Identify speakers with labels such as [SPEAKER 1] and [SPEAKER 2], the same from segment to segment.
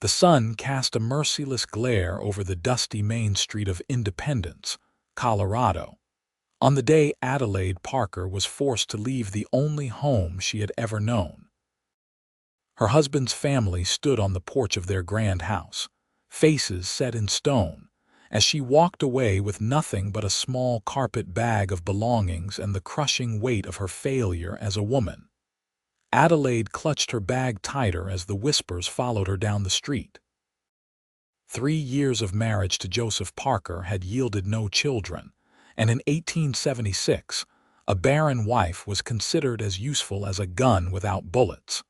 [SPEAKER 1] The sun cast a merciless glare over the dusty main street of Independence, Colorado, on the day Adelaide Parker was forced to leave the only home she had ever known. Her husband's family stood on the porch of their grand house, faces set in stone, as she walked away with nothing but a small carpet bag of belongings and the crushing weight of her failure as a woman. Adelaide clutched her bag tighter as the whispers followed her down the street. 3 years of marriage to Joseph Parker had yielded no children, and in 1876, a barren wife was considered as useful as a gun without bullets.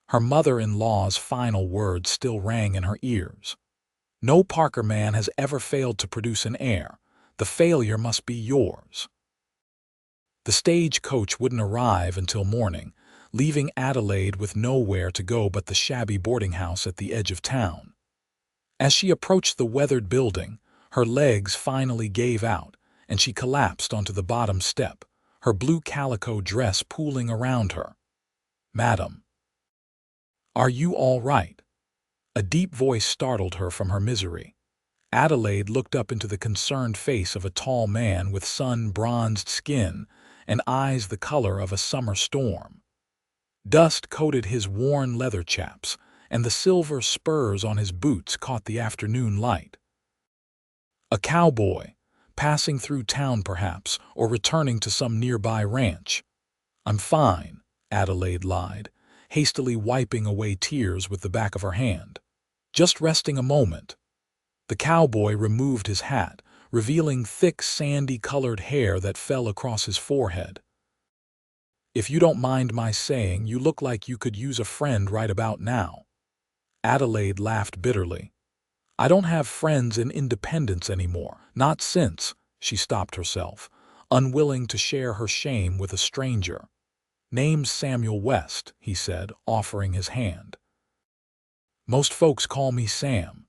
[SPEAKER 1] Her mother-in-law's final words still rang in her ears. "No Parker man has ever failed to produce an heir. The failure must be yours." The stagecoach wouldn't arrive until morning, leaving Adelaide with nowhere to go but the shabby boarding house at the edge of town. As she approached the weathered building, her legs finally gave out, and she collapsed onto the bottom step, her blue calico dress pooling around her. "Madam, are you all right?" A deep voice startled her from her misery. Adelaide looked up into the concerned face of a tall man with sun-bronzed skin and eyes the color of a summer storm. Dust coated his worn leather chaps, and the silver spurs on his boots caught the afternoon light. A cowboy, passing through town perhaps, or returning to some nearby ranch. "I'm fine," Adelaide lied, hastily wiping away tears with the back of her hand. "Just resting a moment." The cowboy removed his hat, revealing thick, sandy-colored hair that fell across his forehead. "If you don't mind my saying, you look like you could use a friend right about now." Adelaide laughed bitterly. "I don't have friends in Independence anymore, not since—" She stopped herself, unwilling to share her shame with a stranger. "Name's Samuel West," he said, offering his hand. "Most folks call me Sam."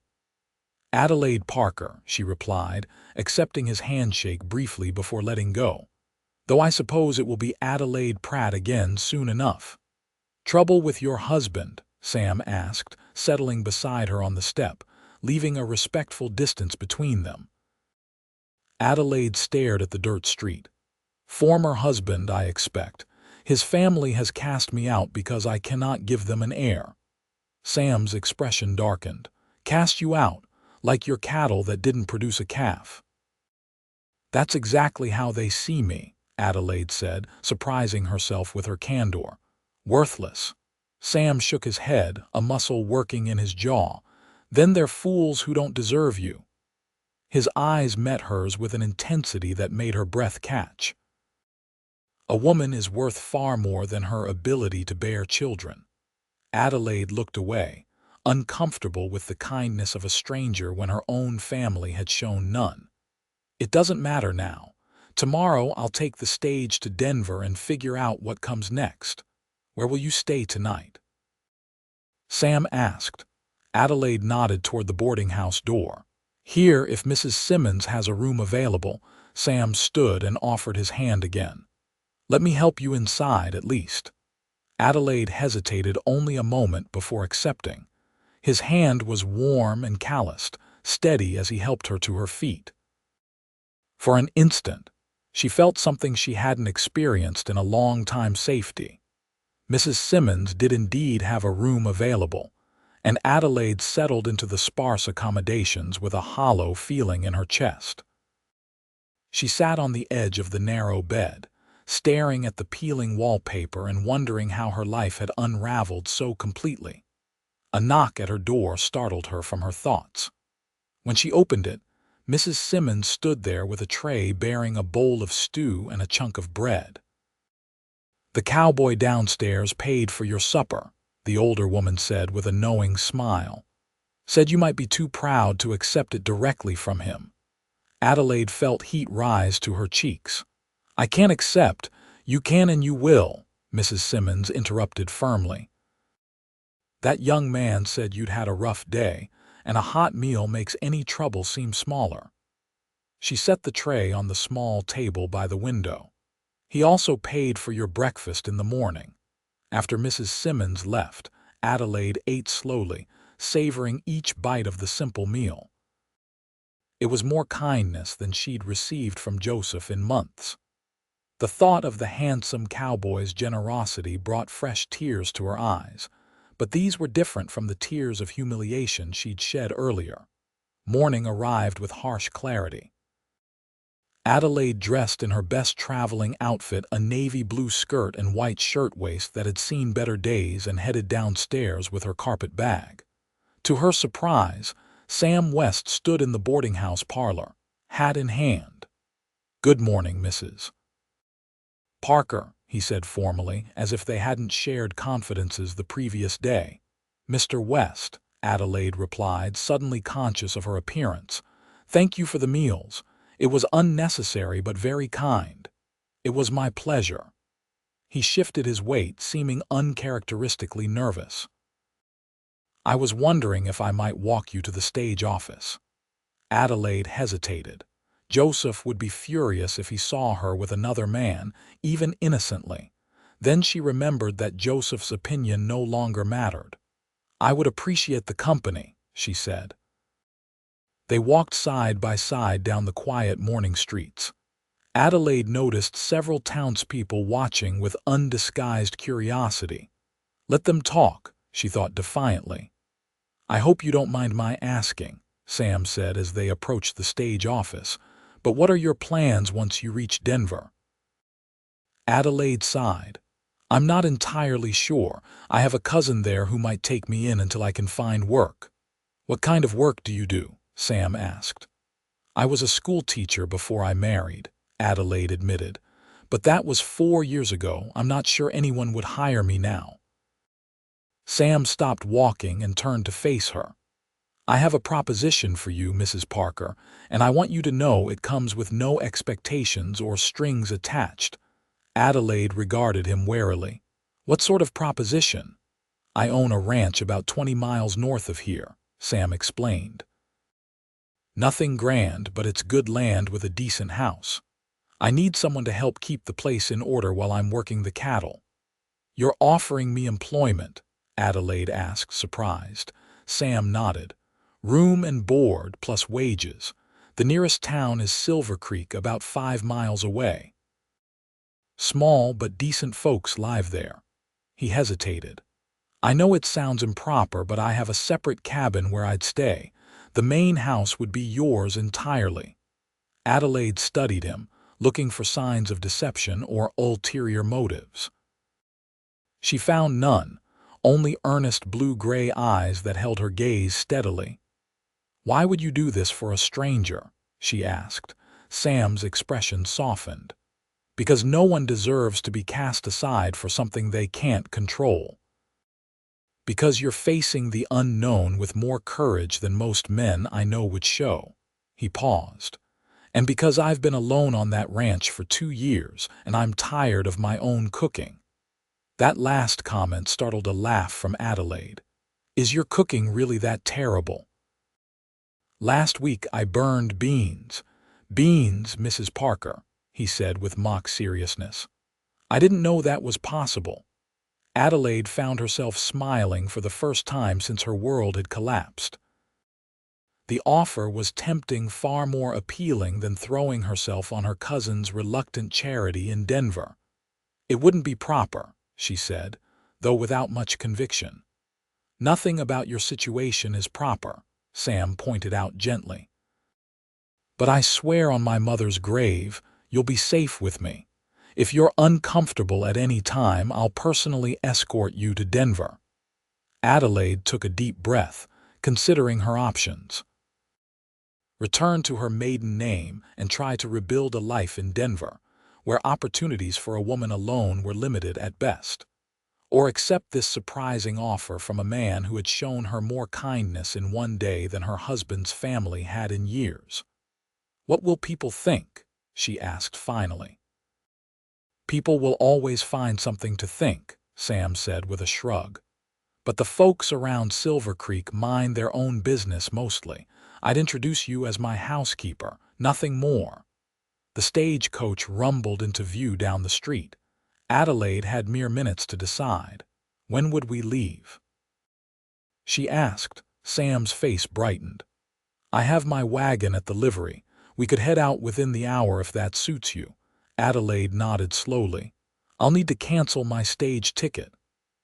[SPEAKER 1] "Adelaide Parker," she replied, accepting his handshake briefly before letting go. "Though I suppose it will be Adelaide Pratt again soon enough." "Trouble with your husband?" Sam asked, settling beside her on the step, leaving a respectful distance between them. Adelaide stared at the dirt street. "Former husband, I expect. His family has cast me out because I cannot give them an heir." Sam's expression darkened. "Cast you out, like your cattle that didn't produce a calf." "That's exactly how they see me," Adelaide said, surprising herself with her candor. "Worthless." Sam shook his head, a muscle working in his jaw. "Then they're fools who don't deserve you." His eyes met hers with an intensity that made her breath catch. "A woman is worth far more than her ability to bear children." Adelaide looked away, uncomfortable with the kindness of a stranger when her own family had shown none. "It doesn't matter now. Tomorrow I'll take the stage to Denver and figure out what comes next. Where will you stay tonight?" Sam asked. Adelaide nodded toward the boarding house door. "Here, if Mrs. Simmons has a room available." Sam stood and offered his hand again. "Let me help you inside, at least." Adelaide hesitated only a moment before accepting. His hand was warm and calloused, steady as he helped her to her feet. For an instant, she felt something she hadn't experienced in a long time: safety. Mrs. Simmons did indeed have a room available, and Adelaide settled into the sparse accommodations with a hollow feeling in her chest. She sat on the edge of the narrow bed, staring at the peeling wallpaper and wondering how her life had unraveled so completely. A knock at her door startled her from her thoughts. When she opened it, Mrs. Simmons stood there with a tray bearing a bowl of stew and a chunk of bread. "The cowboy downstairs paid for your supper," the older woman said with a knowing smile. "Said you might be too proud to accept it directly from him." Adelaide felt heat rise to her cheeks. "I can't accept. You can and you will," Mrs. Simmons interrupted firmly. "That young man said you'd had a rough day, and a hot meal makes any trouble seem smaller." She set the tray on the small table by the window. "He also paid for your breakfast in the morning." After Mrs. Simmons left, Adelaide ate slowly, savoring each bite of the simple meal. It was more kindness than she'd received from Joseph in months. The thought of the handsome cowboy's generosity brought fresh tears to her eyes, but these were different from the tears of humiliation she'd shed earlier. Morning arrived with harsh clarity. Adelaide, dressed in her best traveling outfit, a navy blue skirt and white shirtwaist that had seen better days, and headed downstairs with her carpet bag. To her surprise, Sam West stood in the boarding house parlor, hat in hand. "Good morning, Mrs. Parker," he said formally, as if they hadn't shared confidences the previous day. "Mr. West," Adelaide replied, suddenly conscious of her appearance. "Thank you for the meals. It was unnecessary but very kind." "It was my pleasure." He shifted his weight, seeming uncharacteristically nervous. "I was wondering if I might walk you to the stage office." Adelaide hesitated. Joseph would be furious if he saw her with another man, even innocently. Then she remembered that Joseph's opinion no longer mattered. "I would appreciate the company," she said. They walked side by side down the quiet morning streets. Adelaide noticed several townspeople watching with undisguised curiosity. "Let them talk," she thought defiantly. "I hope you don't mind my asking," Sam said as they approached the stage office, "but what are your plans once you reach Denver?" Adelaide sighed. "I'm not entirely sure. I have a cousin there who might take me in until I can find work." "What kind of work do you do?" Sam asked. "I was a school teacher before I married," Adelaide admitted. "But that was 4 years ago. I'm not sure anyone would hire me now." Sam stopped walking and turned to face her. "I have a proposition for you, Mrs. Parker, and I want you to know it comes with no expectations or strings attached." Adelaide regarded him warily. "What sort of proposition?" "I own a ranch about 20 miles north of here," Sam explained. "Nothing grand, but it's good land with a decent house. I need someone to help keep the place in order while I'm working the cattle." "You're offering me employment?" Adelaide asked, surprised. Sam nodded. "Room and board plus wages. The nearest town is Silver Creek, about 5 miles away. Small but decent folks live there." He hesitated. "I know it sounds improper, but I have a separate cabin where I'd stay. The main house would be yours entirely." Adelaide studied him, looking for signs of deception or ulterior motives. She found none, only earnest blue-gray eyes that held her gaze steadily. "Why would you do this for a stranger?" she asked. Sam's expression softened. "Because no one deserves to be cast aside for something they can't control. Because you're facing the unknown with more courage than most men I know would show." He paused. "And because I've been alone on that ranch for 2 years, and I'm tired of my own cooking." That last comment startled a laugh from Adelaide. "Is your cooking really that terrible?" "Last week I burned beans." "Beans, Mrs. Parker," he said with mock seriousness. "I didn't know that was possible." Adelaide found herself smiling for the first time since her world had collapsed. The offer was tempting, far more appealing than throwing herself on her cousin's reluctant charity in Denver. "It wouldn't be proper," she said, though without much conviction. "Nothing about your situation is proper," Sam pointed out gently. "But I swear on my mother's grave, you'll be safe with me. If you're uncomfortable at any time, I'll personally escort you to Denver." Adelaide took a deep breath, considering her options. Return to her maiden name and try to rebuild a life in Denver, where opportunities for a woman alone were limited at best. Or accept this surprising offer from a man who had shown her more kindness in one day than her husband's family had in years. "What will people think?" she asked finally. "People will always find something to think," Sam said with a shrug. "But the folks around Silver Creek mind their own business mostly. I'd introduce you as my housekeeper, nothing more." The stagecoach rumbled into view down the street. Adelaide had mere minutes to decide. "When would we leave?" she asked, Sam's face brightened. "I have my wagon at the livery. We could head out within the hour if that suits you." Adelaide nodded slowly. "I'll need to cancel my stage ticket."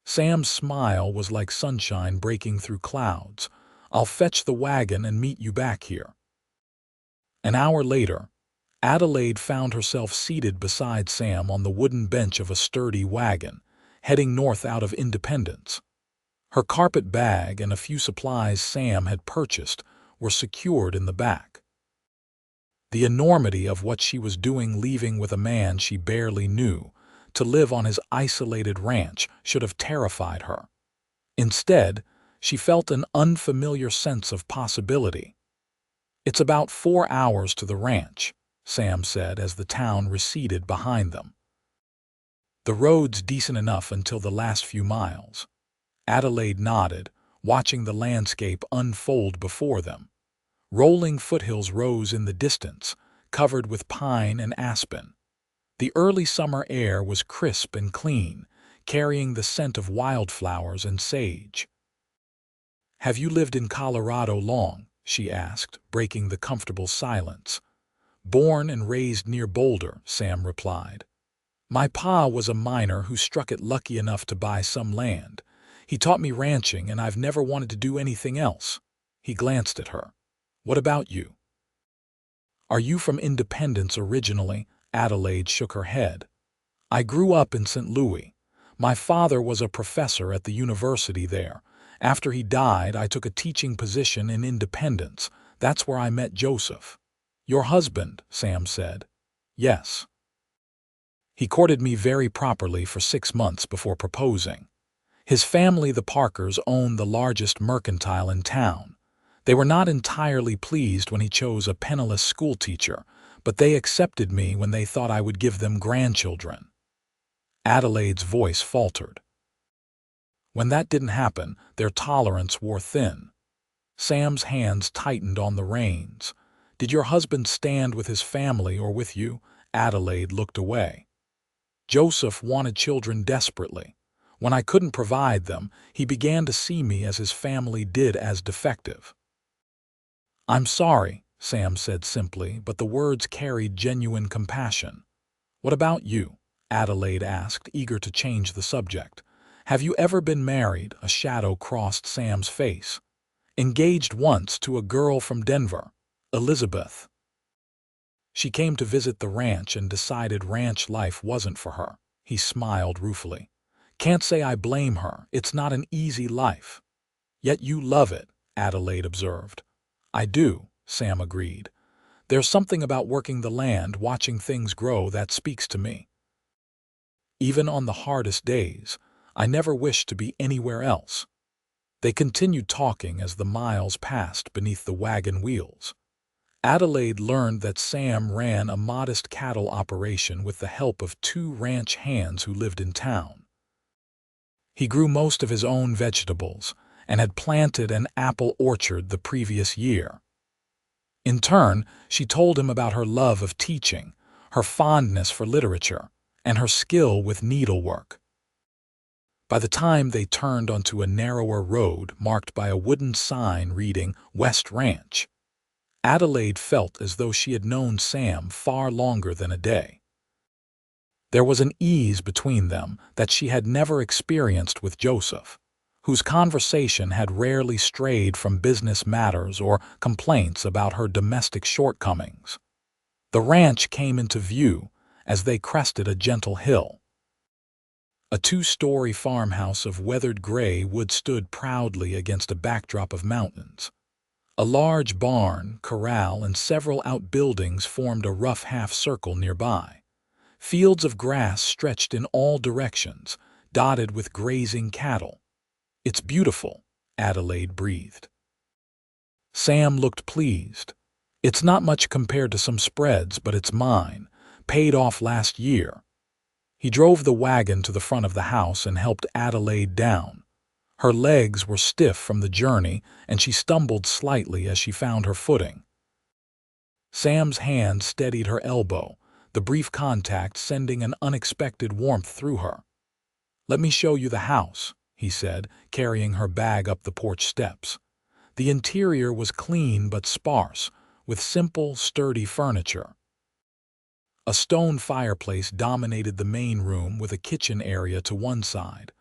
[SPEAKER 1] Sam's smile was like sunshine breaking through clouds. "I'll fetch the wagon and meet you back here." An hour later, Adelaide found herself seated beside Sam on the wooden bench of a sturdy wagon, heading north out of Independence. Her carpet bag and a few supplies Sam had purchased were secured in the back. The enormity of what she was doing, leaving with a man she barely knew, to live on his isolated ranch, should have terrified her. Instead, she felt an unfamiliar sense of possibility. "It's about 4 hours to the ranch," Sam said as the town receded behind them. "The road's decent enough until the last few miles." Adelaide nodded, watching the landscape unfold before them. Rolling foothills rose in the distance, covered with pine and aspen. The early summer air was crisp and clean, carrying the scent of wildflowers and sage. "Have you lived in Colorado long?" she asked, breaking the comfortable silence. "Born and raised near Boulder," Sam replied. "My pa was a miner who struck it lucky enough to buy some land. He taught me ranching, and I've never wanted to do anything else." He glanced at her. "What about you?" "Are you from Independence originally?" Adelaide shook her head. "I grew up in St. Louis. My father was a professor at the university there. After he died, I took a teaching position in Independence. That's where I met Joseph." "Your husband," Sam said. "Yes. He courted me very properly for 6 months before proposing. His family, the Parkers, owned the largest mercantile in town. They were not entirely pleased when he chose a penniless schoolteacher, but they accepted me when they thought I would give them grandchildren." Adelaide's voice faltered. When that didn't happen, their tolerance wore thin. Sam's hands tightened on the reins. "Did your husband stand with his family or with you?" Adelaide looked away. "Joseph wanted children desperately. When I couldn't provide them, he began to see me as his family did as defective." "I'm sorry," Sam said simply, but the words carried genuine compassion. "What about you?" Adelaide asked, eager to change the subject. "Have you ever been married?" A shadow crossed Sam's face. "Engaged once to a girl from Denver, Elizabeth. She came to visit the ranch and decided ranch life wasn't for her." He smiled ruefully. "Can't say I blame her. It's not an easy life." "Yet you love it," Adelaide observed. "I do," Sam agreed. "There's something about working the land, watching things grow, that speaks to me. Even on the hardest days, I never wish to be anywhere else." They continued talking as the miles passed beneath the wagon wheels. Adelaide learned that Sam ran a modest cattle operation with the help of 2 ranch hands who lived in town. He grew most of his own vegetables and had planted an apple orchard the previous year. In turn, she told him about her love of teaching, her fondness for literature, and her skill with needlework. By the time they turned onto a narrower road marked by a wooden sign reading West Ranch, Adelaide felt as though she had known Sam far longer than a day. There was an ease between them that she had never experienced with Joseph, whose conversation had rarely strayed from business matters or complaints about her domestic shortcomings. The ranch came into view as they crested a gentle hill. A 2-story farmhouse of weathered gray wood stood proudly against a backdrop of mountains. A large barn, corral, and several outbuildings formed a rough half-circle nearby. Fields of grass stretched in all directions, dotted with grazing cattle. "It's beautiful," Adelaide breathed. Sam looked pleased. "It's not much compared to some spreads, but it's mine. Paid off last year." He drove the wagon to the front of the house and helped Adelaide down. Her legs were stiff from the journey, and she stumbled slightly as she found her footing. Sam's hand steadied her elbow, the brief contact sending an unexpected warmth through her. "Let me show you the house," he said, carrying her bag up the porch steps. The interior was clean but sparse, with simple, sturdy furniture. A stone fireplace dominated the main room with a kitchen area to one side.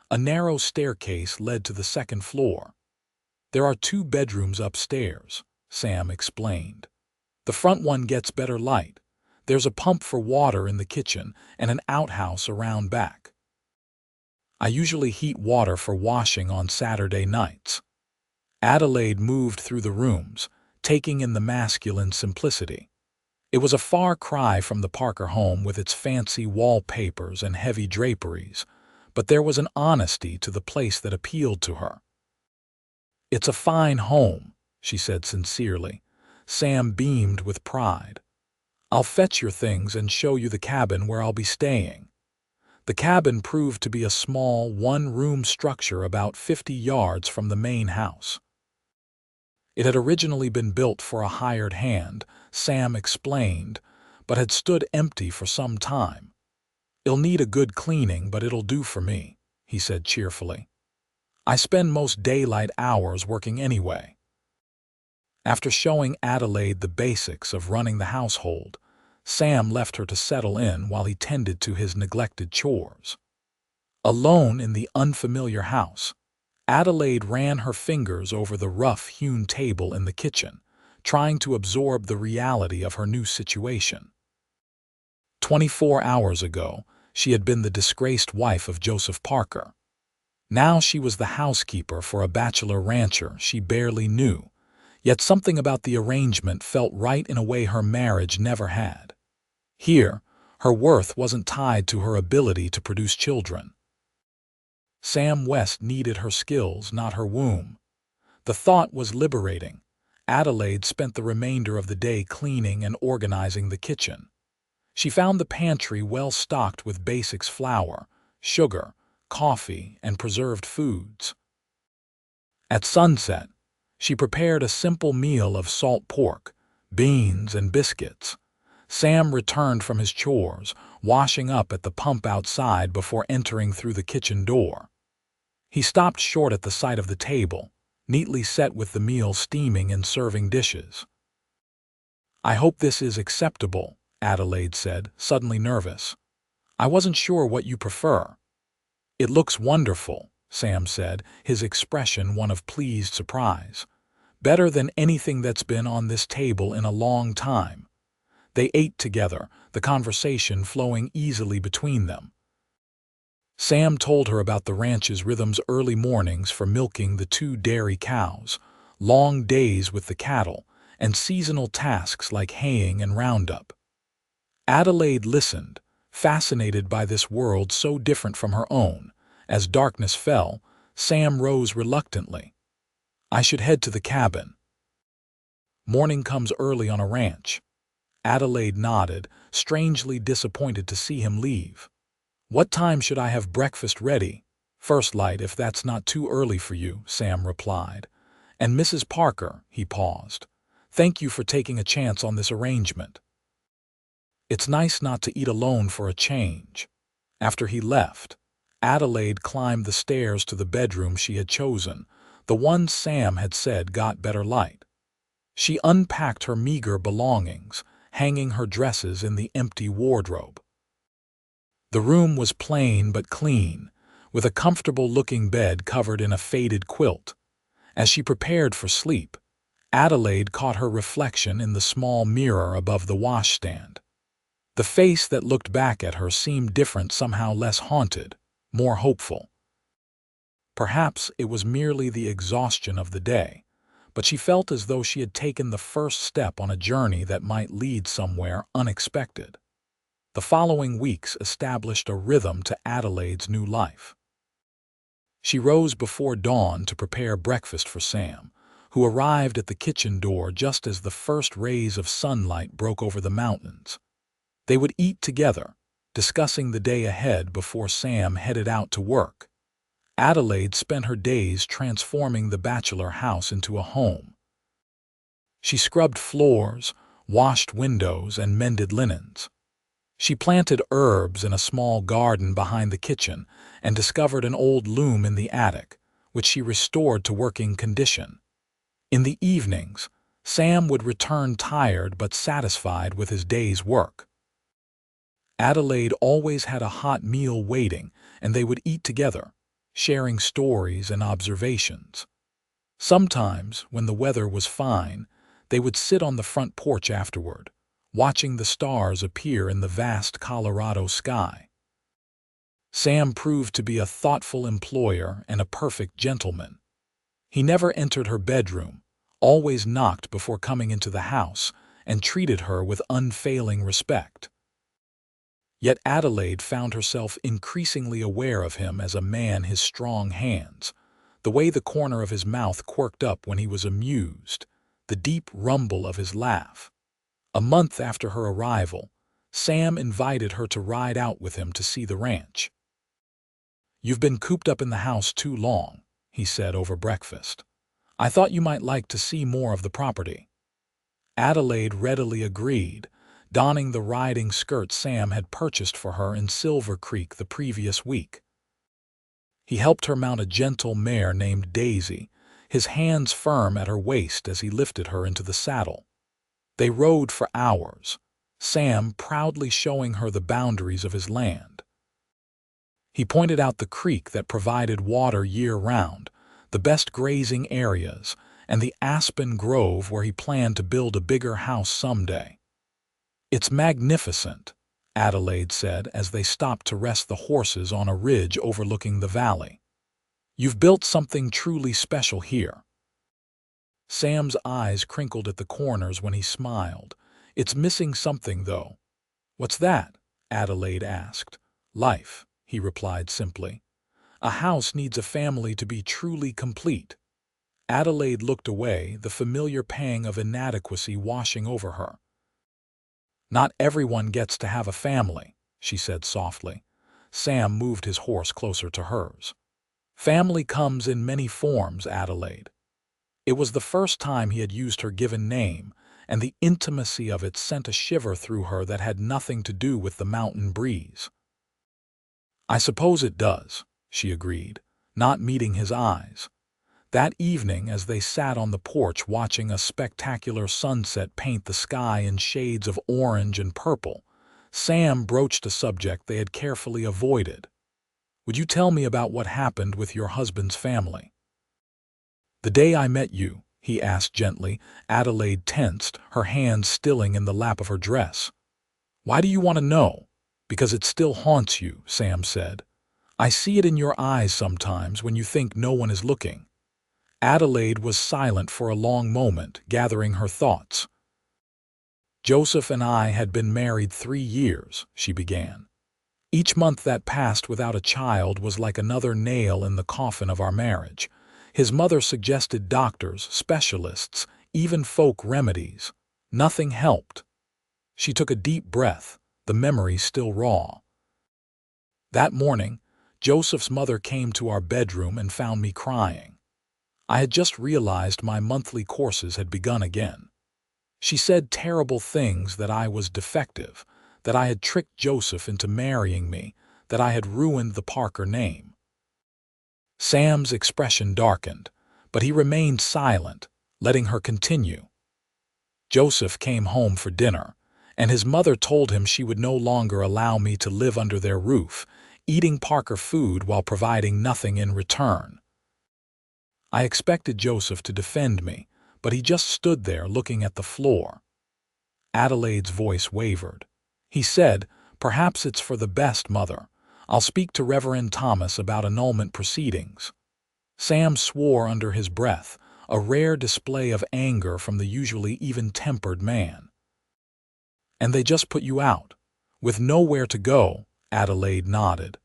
[SPEAKER 1] A narrow staircase led to the second floor. "There are 2 bedrooms upstairs," Sam explained. "The front one gets better light. There's a pump for water in the kitchen and an outhouse around back. I usually heat water for washing on Saturday nights." Adelaide moved through the rooms, taking in the masculine simplicity. It was a far cry from the Parker home with its fancy wallpapers and heavy draperies, but there was an honesty to the place that appealed to her. "It's a fine home," she said sincerely. Sam beamed with pride. "I'll fetch your things and show you the cabin where I'll be staying." The cabin proved to be a small, one-room structure about 50 yards from the main house. It had originally been built for a hired hand, Sam explained, but had stood empty for some time. "It'll need a good cleaning, but it'll do for me," he said cheerfully. "I spend most daylight hours working anyway." After showing Adelaide the basics of running the household, Sam left her to settle in while he tended to his neglected chores. Alone in the unfamiliar house, Adelaide ran her fingers over the rough-hewn table in the kitchen, trying to absorb the reality of her new situation. 24 hours ago, she had been the disgraced wife of Joseph Parker. Now she was the housekeeper for a bachelor rancher she barely knew, yet something about the arrangement felt right in a way her marriage never had. Here, her worth wasn't tied to her ability to produce children. Sam West needed her skills, not her womb. The thought was liberating. Adelaide spent the remainder of the day cleaning and organizing the kitchen. She found the pantry well stocked with basics: flour, sugar, coffee, and preserved foods. At sunset, she prepared a simple meal of salt pork, beans, and biscuits. Sam returned from his chores, washing up at the pump outside before entering through the kitchen door. He stopped short at the sight of the table, neatly set with the meal steaming and serving dishes. "I hope this is acceptable," Adelaide said, suddenly nervous. "I wasn't sure what you prefer." "It looks wonderful," Sam said, his expression one of pleased surprise. "Better than anything that's been on this table in a long time." They ate together, the conversation flowing easily between them. Sam told her about the ranch's rhythms: early mornings for milking the 2 dairy cows, long days with the cattle, and seasonal tasks like haying and roundup. Adelaide listened, fascinated by this world so different from her own. As darkness fell, Sam rose reluctantly. "I should head to the cabin." "Morning comes early on a ranch." Adelaide nodded, strangely disappointed to see him leave. "What time should I have breakfast ready?" "First light, if that's not too early for you," Sam replied. "And Mrs. Parker," he paused, "thank you for taking a chance on this arrangement. It's nice not to eat alone for a change." After he left, Adelaide climbed the stairs to the bedroom she had chosen, the one Sam had said got better light. She unpacked her meager belongings, hanging her dresses in the empty wardrobe. The room was plain but clean, with a comfortable-looking bed covered in a faded quilt. As she prepared for sleep, Adelaide caught her reflection in the small mirror above the washstand. The face that looked back at her seemed different, somehow less haunted, more hopeful. Perhaps it was merely the exhaustion of the day, but she felt as though she had taken the first step on a journey that might lead somewhere unexpected. The following weeks established a rhythm to Adelaide's new life. She rose before dawn to prepare breakfast for Sam, who arrived at the kitchen door just as the first rays of sunlight broke over the mountains. They would eat together, discussing the day ahead before Sam headed out to work. Adelaide spent her days transforming the bachelor house into a home. She scrubbed floors, washed windows, and mended linens. She planted herbs in a small garden behind the kitchen and discovered an old loom in the attic, which she restored to working condition. In the evenings, Sam would return tired but satisfied with his day's work. Adelaide always had a hot meal waiting, and they would eat together, sharing stories and observations. Sometimes, when the weather was fine, they would sit on the front porch afterward, watching the stars appear in the vast Colorado sky. Sam proved to be a thoughtful employer and a perfect gentleman. He never entered her bedroom, always knocked before coming into the house, and treated her with unfailing respect. Yet Adelaide found herself increasingly aware of him as a man, his strong hands, the way the corner of his mouth quirked up when he was amused, the deep rumble of his laugh. A month after her arrival, Sam invited her to ride out with him to see the ranch. "You've been cooped up in the house too long," he said over breakfast. "I thought you might like to see more of the property." Adelaide readily agreed, donning the riding skirt Sam had purchased for her in Silver Creek the previous week. He helped her mount a gentle mare named Daisy, his hands firm at her waist as he lifted her into the saddle. They rode for hours, Sam proudly showing her the boundaries of his land. He pointed out the creek that provided water year-round, the best grazing areas, and the aspen grove where he planned to build a bigger house someday. "It's magnificent," Adelaide said as they stopped to rest the horses on a ridge overlooking the valley. "You've built something truly special here." Sam's eyes crinkled at the corners when he smiled. "It's missing something, though." "What's that?" Adelaide asked. "Life," he replied simply. "A house needs a family to be truly complete." Adelaide looked away, the familiar pang of inadequacy washing over her. "Not everyone gets to have a family," she said softly. Sam moved his horse closer to hers. "Family comes in many forms, Adelaide." It was the first time he had used her given name, and the intimacy of it sent a shiver through her that had nothing to do with the mountain breeze. "I suppose it does," she agreed, not meeting his eyes. That evening, as they sat on the porch watching a spectacular sunset paint the sky in shades of orange and purple, Sam broached a subject they had carefully avoided. "Would you tell me about what happened with your husband's family?" "The day I met you," he asked gently. Adelaide tensed, her hands stilling in the lap of her dress. "Why do you want to know?" "Because it still haunts you," Sam said. "I see it in your eyes sometimes when you think no one is looking." Adelaide was silent for a long moment, gathering her thoughts. "Joseph and I had been married 3 years," she began. "Each month that passed without a child was like another nail in the coffin of our marriage. His mother suggested doctors, specialists, even folk remedies. Nothing helped." She took a deep breath, the memory still raw. "That morning, Joseph's mother came to our bedroom and found me crying. I had just realized my monthly courses had begun again. She said terrible things, that I was defective, that I had tricked Joseph into marrying me, that I had ruined the Parker name." Sam's expression darkened, but he remained silent, letting her continue. "Joseph came home for dinner, and his mother told him she would no longer allow me to live under their roof, eating Parker food while providing nothing in return. I expected Joseph to defend me, but he just stood there looking at the floor." Adelaide's voice wavered. "He said, 'Perhaps it's for the best, Mother. I'll speak to Reverend Thomas about annulment proceedings.'" Sam swore under his breath, a rare display of anger from the usually even-tempered man. "And they just put you out, with nowhere to go," Adelaide nodded.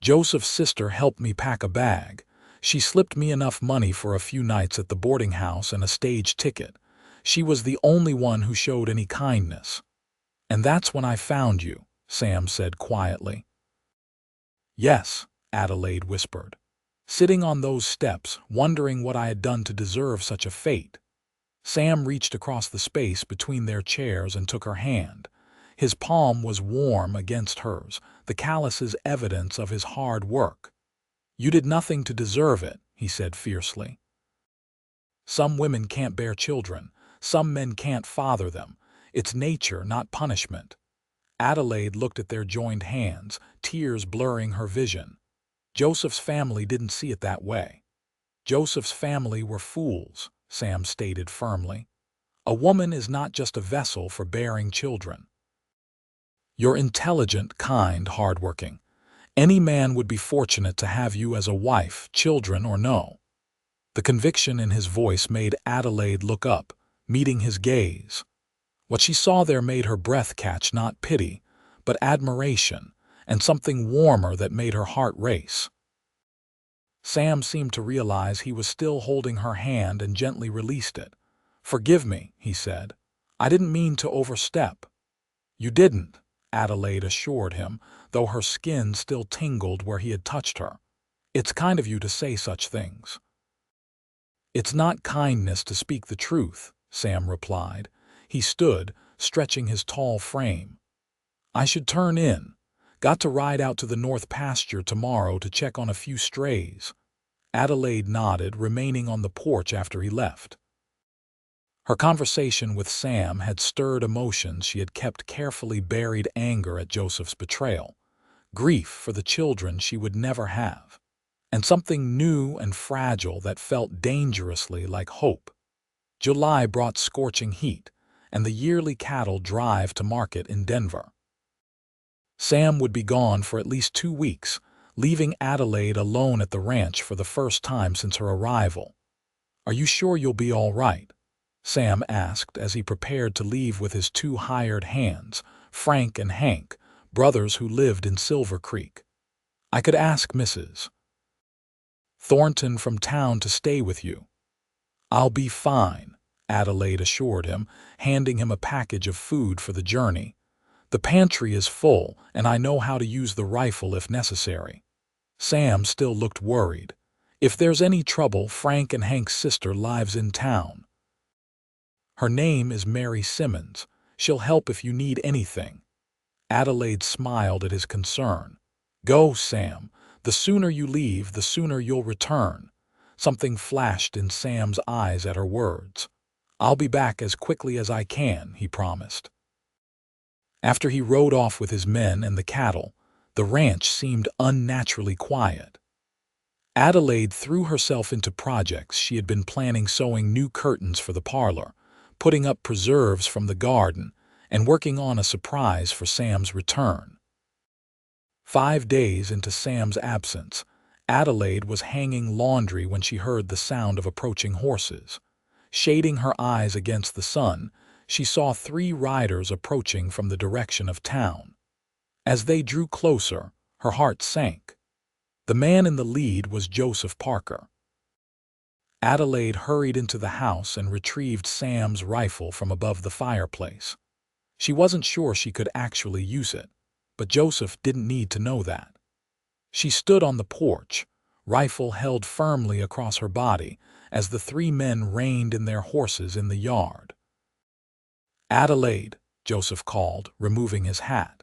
[SPEAKER 1] "Joseph's sister helped me pack a bag. She slipped me enough money for a few nights at the boarding house and a stage ticket. She was the only one who showed any kindness. And that's when I found you," Sam said quietly. "Yes," Adelaide whispered, "sitting on those steps, wondering what I had done to deserve such a fate." Sam reached across the space between their chairs and took her hand. His palm was warm against hers, the calluses evidence of his hard work. "You did nothing to deserve it," he said fiercely. Some women can't bear children. Some men can't father them. It's nature, not punishment. Adelaide looked at their joined hands, tears blurring her vision. Joseph's family didn't see it that way. Joseph's family were fools, Sam stated firmly. A woman is not just a vessel for bearing children. You're intelligent, kind, hardworking. Any man would be fortunate to have you as a wife, children or no. The conviction in his voice made Adelaide look up, meeting his gaze. What she saw there made her breath catch not pity, but admiration, and something warmer that made her heart race. Sam seemed to realize he was still holding her hand and gently released it. "Forgive me," he said. "I didn't mean to overstep." "You didn't," Adelaide assured him, though her skin still tingled where he had touched her. "It's kind of you to say such things." "It's not kindness to speak the truth," Sam replied. He stood, stretching his tall frame. "I should turn in. Got to ride out to the north pasture tomorrow to check on a few strays." Adelaide nodded, remaining on the porch after he left. Her conversation with Sam had stirred emotions she had kept carefully buried: anger at Joseph's betrayal, grief for the children she would never have, and something new and fragile that felt dangerously like hope. July brought scorching heat, and the yearly cattle drive to market in Denver. Sam would be gone for at least 2 weeks, leaving Adelaide alone at the ranch for the first time since her arrival. "Are you sure you'll be all right?" Sam asked as he prepared to leave with his 2 hired hands, Frank and Hank, brothers who lived in Silver Creek. "I could ask Mrs. Thornton from town to stay with you." "I'll be fine," Adelaide assured him, handing him a package of food for the journey. "The pantry is full, and I know how to use the rifle if necessary." Sam still looked worried. "If there's any trouble, Frank and Hank's sister lives in town. Her name is Mary Simmons. She'll help if you need anything." Adelaide smiled at his concern. "Go, Sam. The sooner you leave, the sooner you'll return." Something flashed in Sam's eyes at her words. "I'll be back as quickly as I can," he promised. After he rode off with his men and the cattle, the ranch seemed unnaturally quiet. Adelaide threw herself into projects she had been planning: sewing new curtains for the parlor, putting up preserves from the garden, and working on a surprise for Sam's return. 5 days into Sam's absence, Adelaide was hanging laundry when she heard the sound of approaching horses. Shading her eyes against the sun, she saw 3 riders approaching from the direction of town. As they drew closer, her heart sank. The man in the lead was Joseph Parker. Adelaide hurried into the house and retrieved Sam's rifle from above the fireplace. She wasn't sure she could actually use it, but Joseph didn't need to know that. She stood on the porch, rifle held firmly across her body, as the 3 men reined in their horses in the yard. "Adelaide," Joseph called, removing his hat.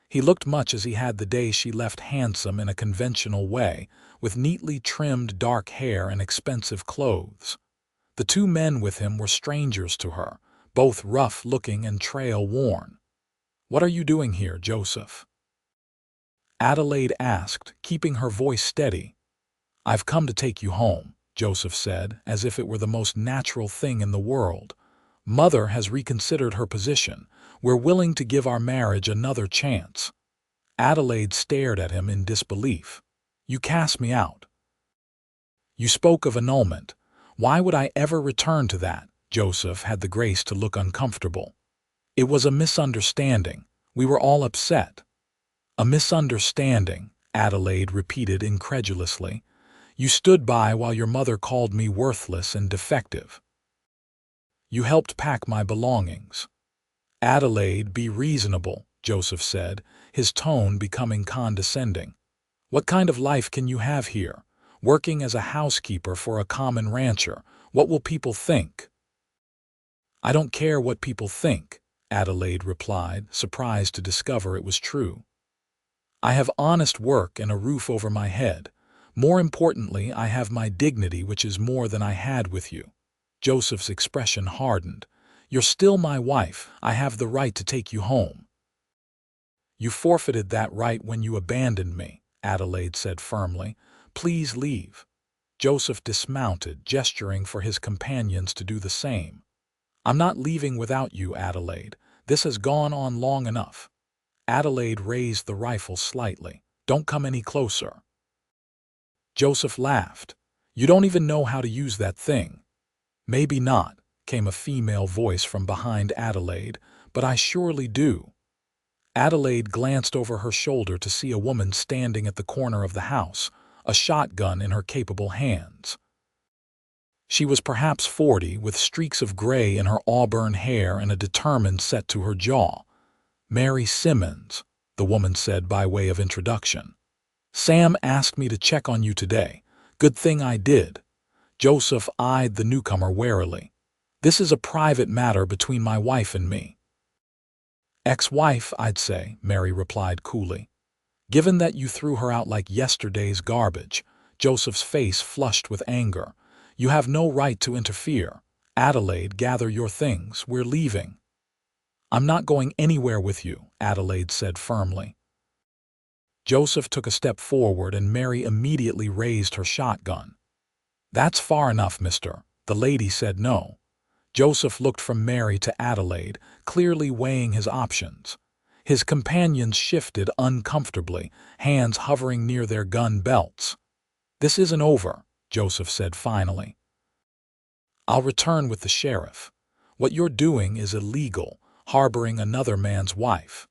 [SPEAKER 1] He looked much as he had the day she left, handsome in a conventional way, with neatly trimmed dark hair and expensive clothes. The 2 men with him were strangers to her, both rough-looking and trail-worn. "What are you doing here, Joseph?" Adelaide asked, keeping her voice steady. "I've come to take you home," Joseph said, as if it were the most natural thing in the world. "Mother has reconsidered her position. We're willing to give our marriage another chance." Adelaide stared at him in disbelief. "You cast me out. You spoke of annulment. Why would I ever return to that?" Joseph had the grace to look uncomfortable. "It was a misunderstanding. We were all upset." "A misunderstanding," Adelaide repeated incredulously. "You stood by while your mother called me worthless and defective. You helped pack my belongings." "Adelaide, be reasonable," Joseph said, his tone becoming condescending. "What kind of life can you have here, working as a housekeeper for a common rancher? What will people think?" "I don't care what people think," Adelaide replied, surprised to discover it was true. "I have honest work and a roof over my head. More importantly, I have my dignity, which is more than I had with you." Joseph's expression hardened. "You're still my wife. I have the right to take you home." "You forfeited that right when you abandoned me," Adelaide said firmly. "Please leave." Joseph dismounted, gesturing for his companions to do the same. "I'm not leaving without you, Adelaide. This has gone on long enough." Adelaide raised the rifle slightly. "Don't come any closer." Joseph laughed. "You don't even know how to use that thing." "Maybe not," came a female voice from behind Adelaide, "but I surely do." Adelaide glanced over her shoulder to see a woman standing at the corner of the house, a shotgun in her capable hands. She was perhaps 40, with streaks of gray in her auburn hair and a determined set to her jaw. "Mary Simmons," the woman said by way of introduction. "Sam asked me to check on you today. Good thing I did." Joseph eyed the newcomer warily. "This is a private matter between my wife and me." "Ex-wife, I'd say," Mary replied coolly. "Given that you threw her out like yesterday's garbage." Joseph's face flushed with anger. "You have no right to interfere. Adelaide, gather your things. We're leaving." "I'm not going anywhere with you," Adelaide said firmly. Joseph took a step forward and Mary immediately raised her shotgun. "That's far enough, mister." The lady said no. Joseph looked from Mary to Adelaide, clearly weighing his options. His companions shifted uncomfortably, hands hovering near their gun belts. "This isn't over," Joseph said finally. "I'll return with the sheriff. What you're doing is illegal, harboring another man's wife."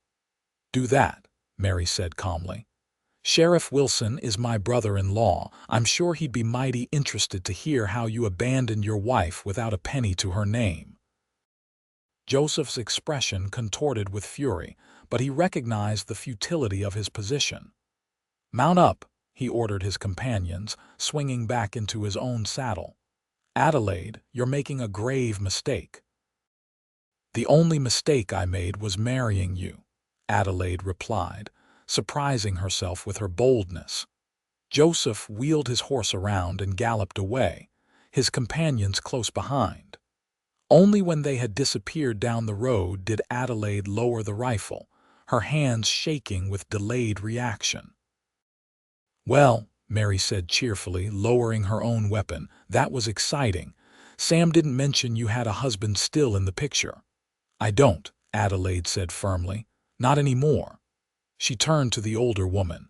[SPEAKER 1] "Do that," Mary said calmly. "Sheriff Wilson is my brother-in-law. I'm sure he'd be mighty interested to hear how you abandoned your wife without a penny to her name." Joseph's expression contorted with fury, but he recognized the futility of his position. "Mount up," he ordered his companions, swinging back into his own saddle. "Adelaide, you're making a grave mistake." "The only mistake I made was marrying you," Adelaide replied, surprising herself with her boldness. Joseph wheeled his horse around and galloped away, his companions close behind. Only when they had disappeared down the road did Adelaide lower the rifle, her hands shaking with delayed reaction. "Well," Mary said cheerfully, lowering her own weapon, "that was exciting. Sam didn't mention you had a husband still in the picture." "I don't," Adelaide said firmly. "Not anymore." She turned to the older woman.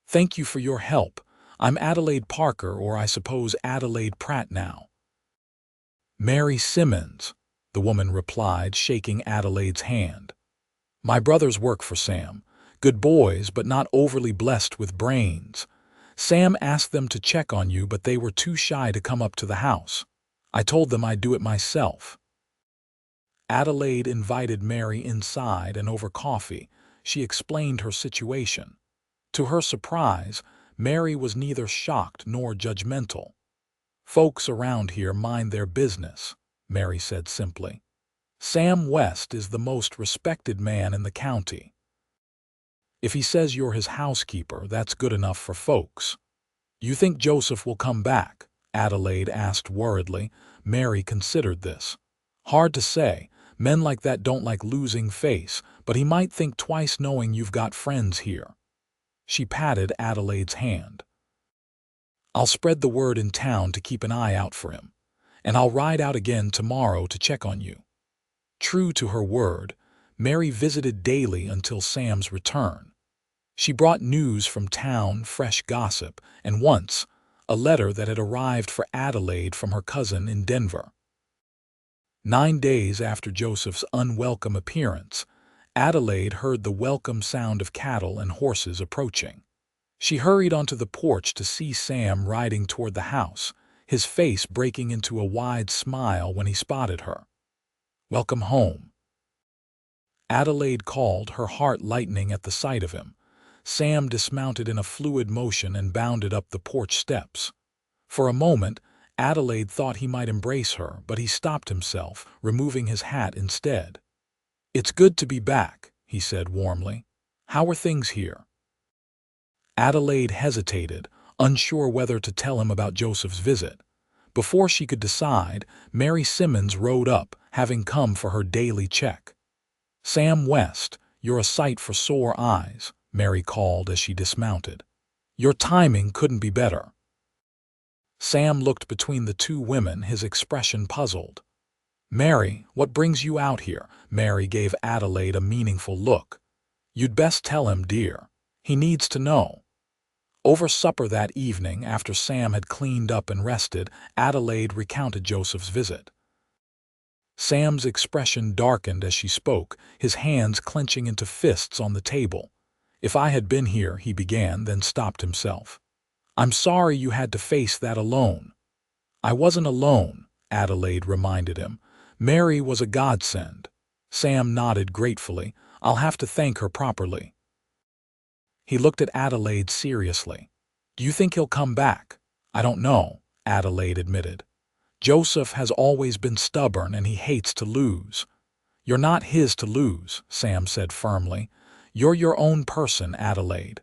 [SPEAKER 1] "Thank you for your help. I'm Adelaide Parker, or I suppose Adelaide Pratt now." "Mary Simmons," the woman replied, shaking Adelaide's hand. "My brothers work for Sam. Good boys, but not overly blessed with brains. Sam asked them to check on you, but they were too shy to come up to the house. I told them I'd do it myself." Adelaide invited Mary inside, and over coffee, she explained her situation. To her surprise, Mary was neither shocked nor judgmental. "Folks around here mind their business," Mary said simply. "Sam West is the most respected man in the county. If he says you're his housekeeper, that's good enough for folks." "You think Joseph will come back?" Adelaide asked worriedly. Mary considered this. "Hard to say. Men like that don't like losing face, but he might think twice knowing you've got friends here." She patted Adelaide's hand. "I'll spread the word in town to keep an eye out for him, and I'll ride out again tomorrow to check on you." True to her word, Mary visited daily until Sam's return. She brought news from town, fresh gossip, and once, a letter that had arrived for Adelaide from her cousin in Denver. 9 days after Joseph's unwelcome appearance, Adelaide heard the welcome sound of cattle and horses approaching. She hurried onto the porch to see Sam riding toward the house, his face breaking into a wide smile when he spotted her. "Welcome home," Adelaide called, her heart lightening at the sight of him. Sam dismounted in a fluid motion and bounded up the porch steps. For a moment, Adelaide thought he might embrace her, but he stopped himself, removing his hat instead. "It's good to be back," he said warmly. "How are things here?" Adelaide hesitated, unsure whether to tell him about Joseph's visit. Before she could decide, Mary Simmons rode up, having come for her daily check. "Sam West, you're a sight for sore eyes," Mary called as she dismounted. "Your timing couldn't be better." Sam looked between the two women, his expression puzzled. "Mary, what brings you out here?" Mary gave Adelaide a meaningful look. "You'd best tell him, dear. He needs to know." Over supper that evening, after Sam had cleaned up and rested, Adelaide recounted Joseph's visit. Sam's expression darkened as she spoke, his hands clenching into fists on the table. "If I had been here," he began, then stopped himself. "I'm sorry you had to face that alone." "I wasn't alone," Adelaide reminded him. "Mary was a godsend." Sam nodded gratefully. "I'll have to thank her properly." He looked at Adelaide seriously. "Do you think he'll come back?" "I don't know," Adelaide admitted. "Joseph has always been stubborn and he hates to lose." "You're not his to lose," Sam said firmly. "You're your own person, Adelaide."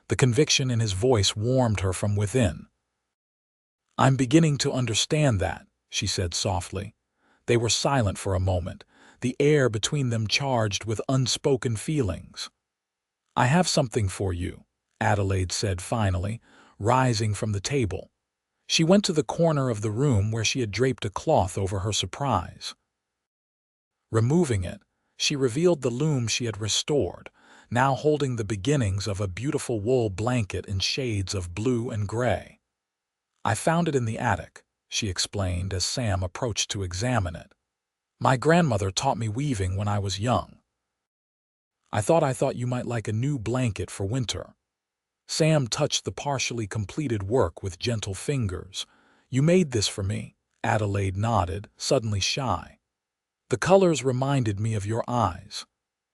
[SPEAKER 1] The conviction in his voice warmed her from within. "I'm beginning to understand that," she said softly. They were silent for a moment, the air between them charged with unspoken feelings. "I have something for you," Adelaide said finally, rising from the table. She went to the corner of the room where she had draped a cloth over her surprise. Removing it, she revealed the loom she had restored, now holding the beginnings of a beautiful wool blanket in shades of blue and gray. "I found it in the attic," she explained as Sam approached to examine it. "My grandmother taught me weaving when I was young. I thought you might like a new blanket for winter." Sam touched the partially completed work with gentle fingers. "You made this for me," Adelaide nodded, suddenly shy. "The colors reminded me of your eyes."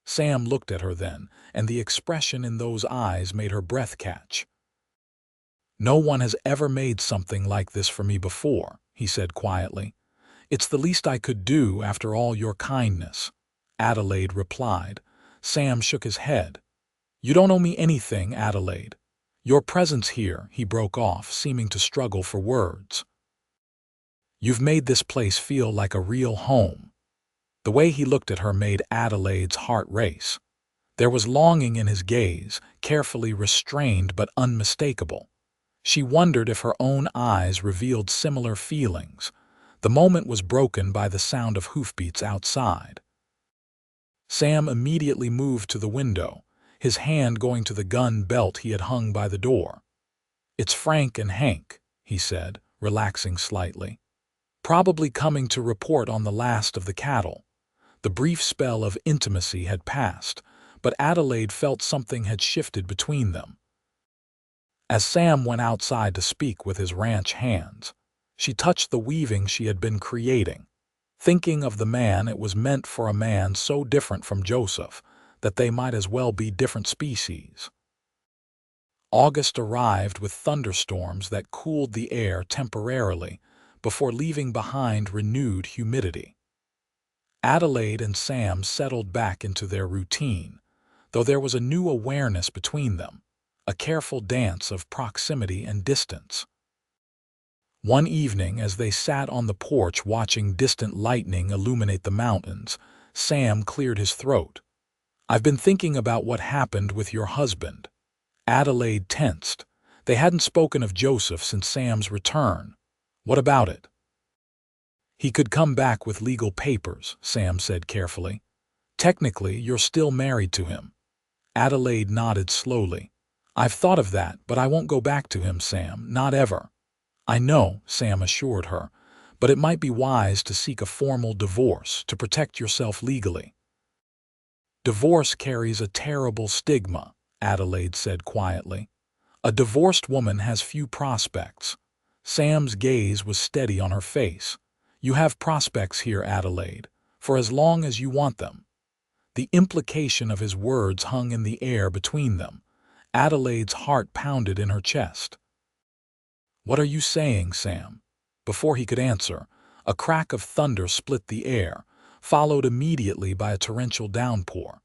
[SPEAKER 1] Sam looked at her then, and the expression in those eyes made her breath catch. "No one has ever made something like this for me before," he said quietly. "It's the least I could do after all your kindness," Adelaide replied. Sam shook his head. "You don't owe me anything, Adelaide. Your presence here," he broke off, seeming to struggle for words. "You've made this place feel like a real home." The way he looked at her made Adelaide's heart race. There was longing in his gaze, carefully restrained but unmistakable. She wondered if her own eyes revealed similar feelings. The moment was broken by the sound of hoofbeats outside. Sam immediately moved to the window, his hand going to the gun belt he had hung by the door. "It's Frank and Hank," he said, relaxing slightly. "Probably coming to report on the last of the cattle." The brief spell of intimacy had passed, but Adelaide felt something had shifted between them. As Sam went outside to speak with his ranch hands, she touched the weaving she had been creating. Thinking of the man, it was meant for a man so different from Joseph that they might as well be different species. August arrived with thunderstorms that cooled the air temporarily before leaving behind renewed humidity. Adelaide and Sam settled back into their routine, though there was a new awareness between them, a careful dance of proximity and distance. One evening, as they sat on the porch watching distant lightning illuminate the mountains, Sam cleared his throat. "I've been thinking about what happened with your husband." Adelaide tensed. They hadn't spoken of Joseph since Sam's return. "What about it?" "He could come back with legal papers," Sam said carefully. "Technically, you're still married to him." Adelaide nodded slowly. "I've thought of that, but I won't go back to him, Sam, not ever." "I know," Sam assured her, "but it might be wise to seek a formal divorce to protect yourself legally." "Divorce carries a terrible stigma," Adelaide said quietly. "A divorced woman has few prospects." Sam's gaze was steady on her face. "You have prospects here, Adelaide, for as long as you want them." The implication of his words hung in the air between them. Adelaide's heart pounded in her chest. "What are you saying, Sam?" Before he could answer, a crack of thunder split the air, followed immediately by a torrential downpour.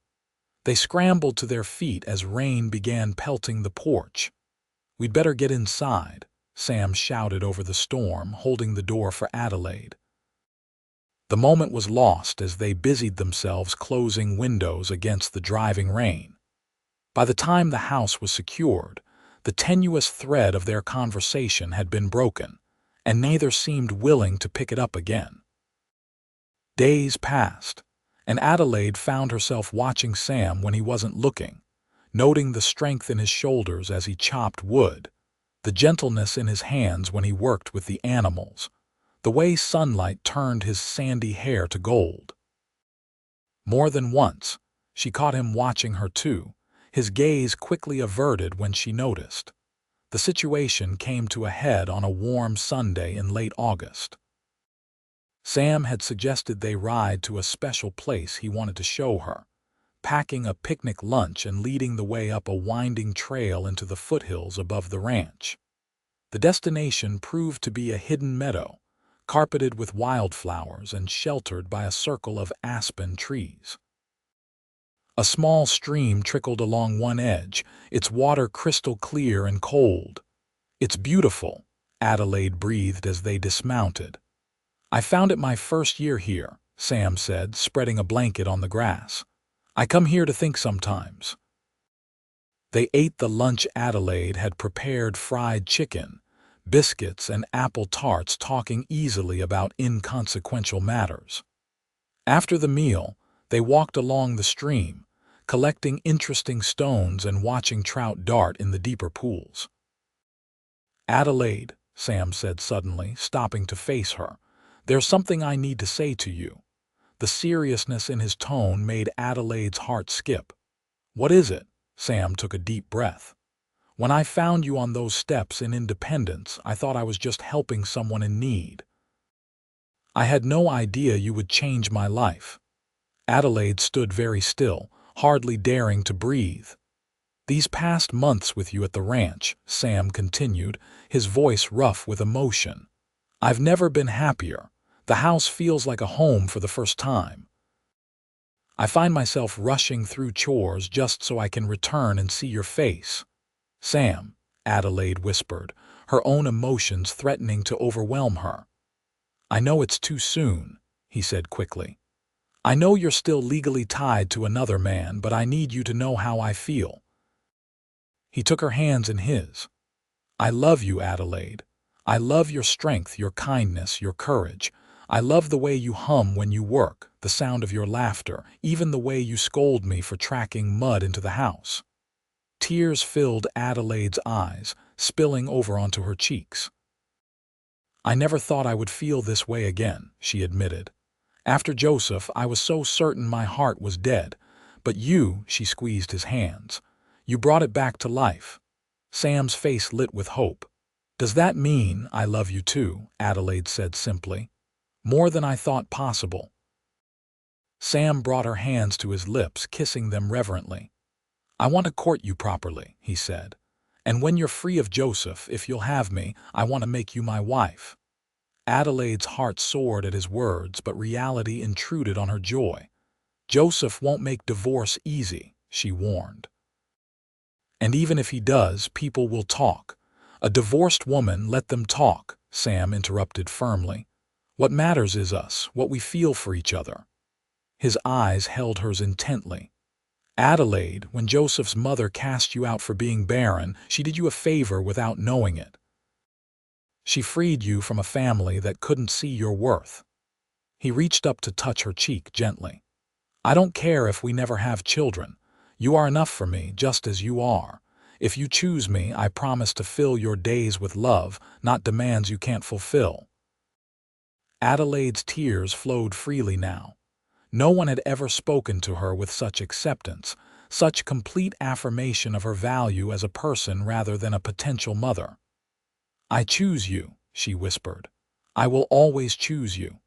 [SPEAKER 1] They scrambled to their feet as rain began pelting the porch. "We'd better get inside," Sam shouted over the storm, holding the door for Adelaide. The moment was lost as they busied themselves closing windows against the driving rain. By the time the house was secured, the tenuous thread of their conversation had been broken, and neither seemed willing to pick it up again. Days passed, and Adelaide found herself watching Sam when he wasn't looking, noting the strength in his shoulders as he chopped wood, the gentleness in his hands when he worked with the animals, the way sunlight turned his sandy hair to gold. More than once, she caught him watching her too, his gaze quickly averted when she noticed. The situation came to a head on a warm Sunday in late August. Sam had suggested they ride to a special place he wanted to show her, packing a picnic lunch and leading the way up a winding trail into the foothills above the ranch. The destination proved to be a hidden meadow, carpeted with wildflowers and sheltered by a circle of aspen trees. A small stream trickled along one edge, its water crystal clear and cold. "It's beautiful," Adelaide breathed as they dismounted. "I found it my first year here," Sam said, spreading a blanket on the grass. "I come here to think sometimes." They ate the lunch Adelaide had prepared: fried chicken, biscuits, and apple tarts, talking easily about inconsequential matters. After the meal, they walked along the stream, collecting interesting stones and watching trout dart in the deeper pools. "Adelaide," Sam said suddenly, stopping to face her, "there's something I need to say to you." The seriousness in his tone made Adelaide's heart skip. "What is it?" Sam took a deep breath. "When I found you on those steps in Independence, I thought I was just helping someone in need. I had no idea you would change my life." Adelaide stood very still, hardly daring to breathe. "These past months with you at the ranch," Sam continued, his voice rough with emotion, "I've never been happier. The house feels like a home for the first time. I find myself rushing through chores just so I can return and see your face." "Sam," Adelaide whispered, her own emotions threatening to overwhelm her. "I know it's too soon," he said quickly. "I know you're still legally tied to another man, but I need you to know how I feel." He took her hands in his. "I love you, Adelaide. I love your strength, your kindness, your courage. I love the way you hum when you work, the sound of your laughter, even the way you scold me for tracking mud into the house." Tears filled Adelaide's eyes, spilling over onto her cheeks. "I never thought I would feel this way again," she admitted. "After Joseph, I was so certain my heart was dead. But you," she squeezed his hands, "you brought it back to life." Sam's face lit with hope. "Does that mean I love you too?" Adelaide said simply. "More than I thought possible." Sam brought her hands to his lips, kissing them reverently. "I want to court you properly," he said. "And when you're free of Joseph, if you'll have me, I want to make you my wife." Adelaide's heart soared at his words, but reality intruded on her joy. "Joseph won't make divorce easy," she warned. "And even if he does, people will talk." "A divorced woman, let them talk," Sam interrupted firmly. "What matters is us, what we feel for each other." His eyes held hers intently. "Adelaide, when Joseph's mother cast you out for being barren, she did you a favor without knowing it. She freed you from a family that couldn't see your worth." He reached up to touch her cheek gently. "I don't care if we never have children. You are enough for me, just as you are. If you choose me, I promise to fill your days with love, not demands you can't fulfill." Adelaide's tears flowed freely now. No one had ever spoken to her with such acceptance, such complete affirmation of her value as a person rather than a potential mother. "I choose you," she whispered. "I will always choose you."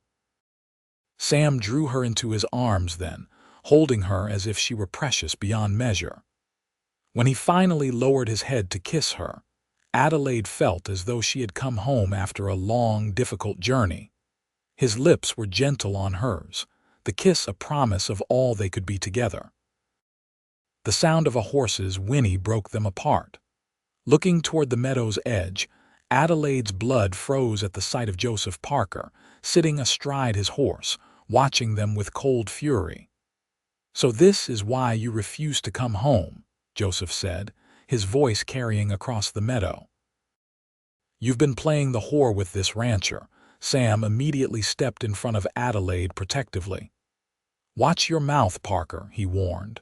[SPEAKER 1] Sam drew her into his arms then, holding her as if she were precious beyond measure. When he finally lowered his head to kiss her, Adelaide felt as though she had come home after a long, difficult journey. His lips were gentle on hers, the kiss a promise of all they could be together. The sound of a horse's whinny broke them apart. Looking toward the meadow's edge, Adelaide's blood froze at the sight of Joseph Parker, sitting astride his horse, watching them with cold fury. "So this is why you refuse to come home," Joseph said, his voice carrying across the meadow. "You've been playing the whore with this rancher." Sam immediately stepped in front of Adelaide protectively. "Watch your mouth, Parker," he warned.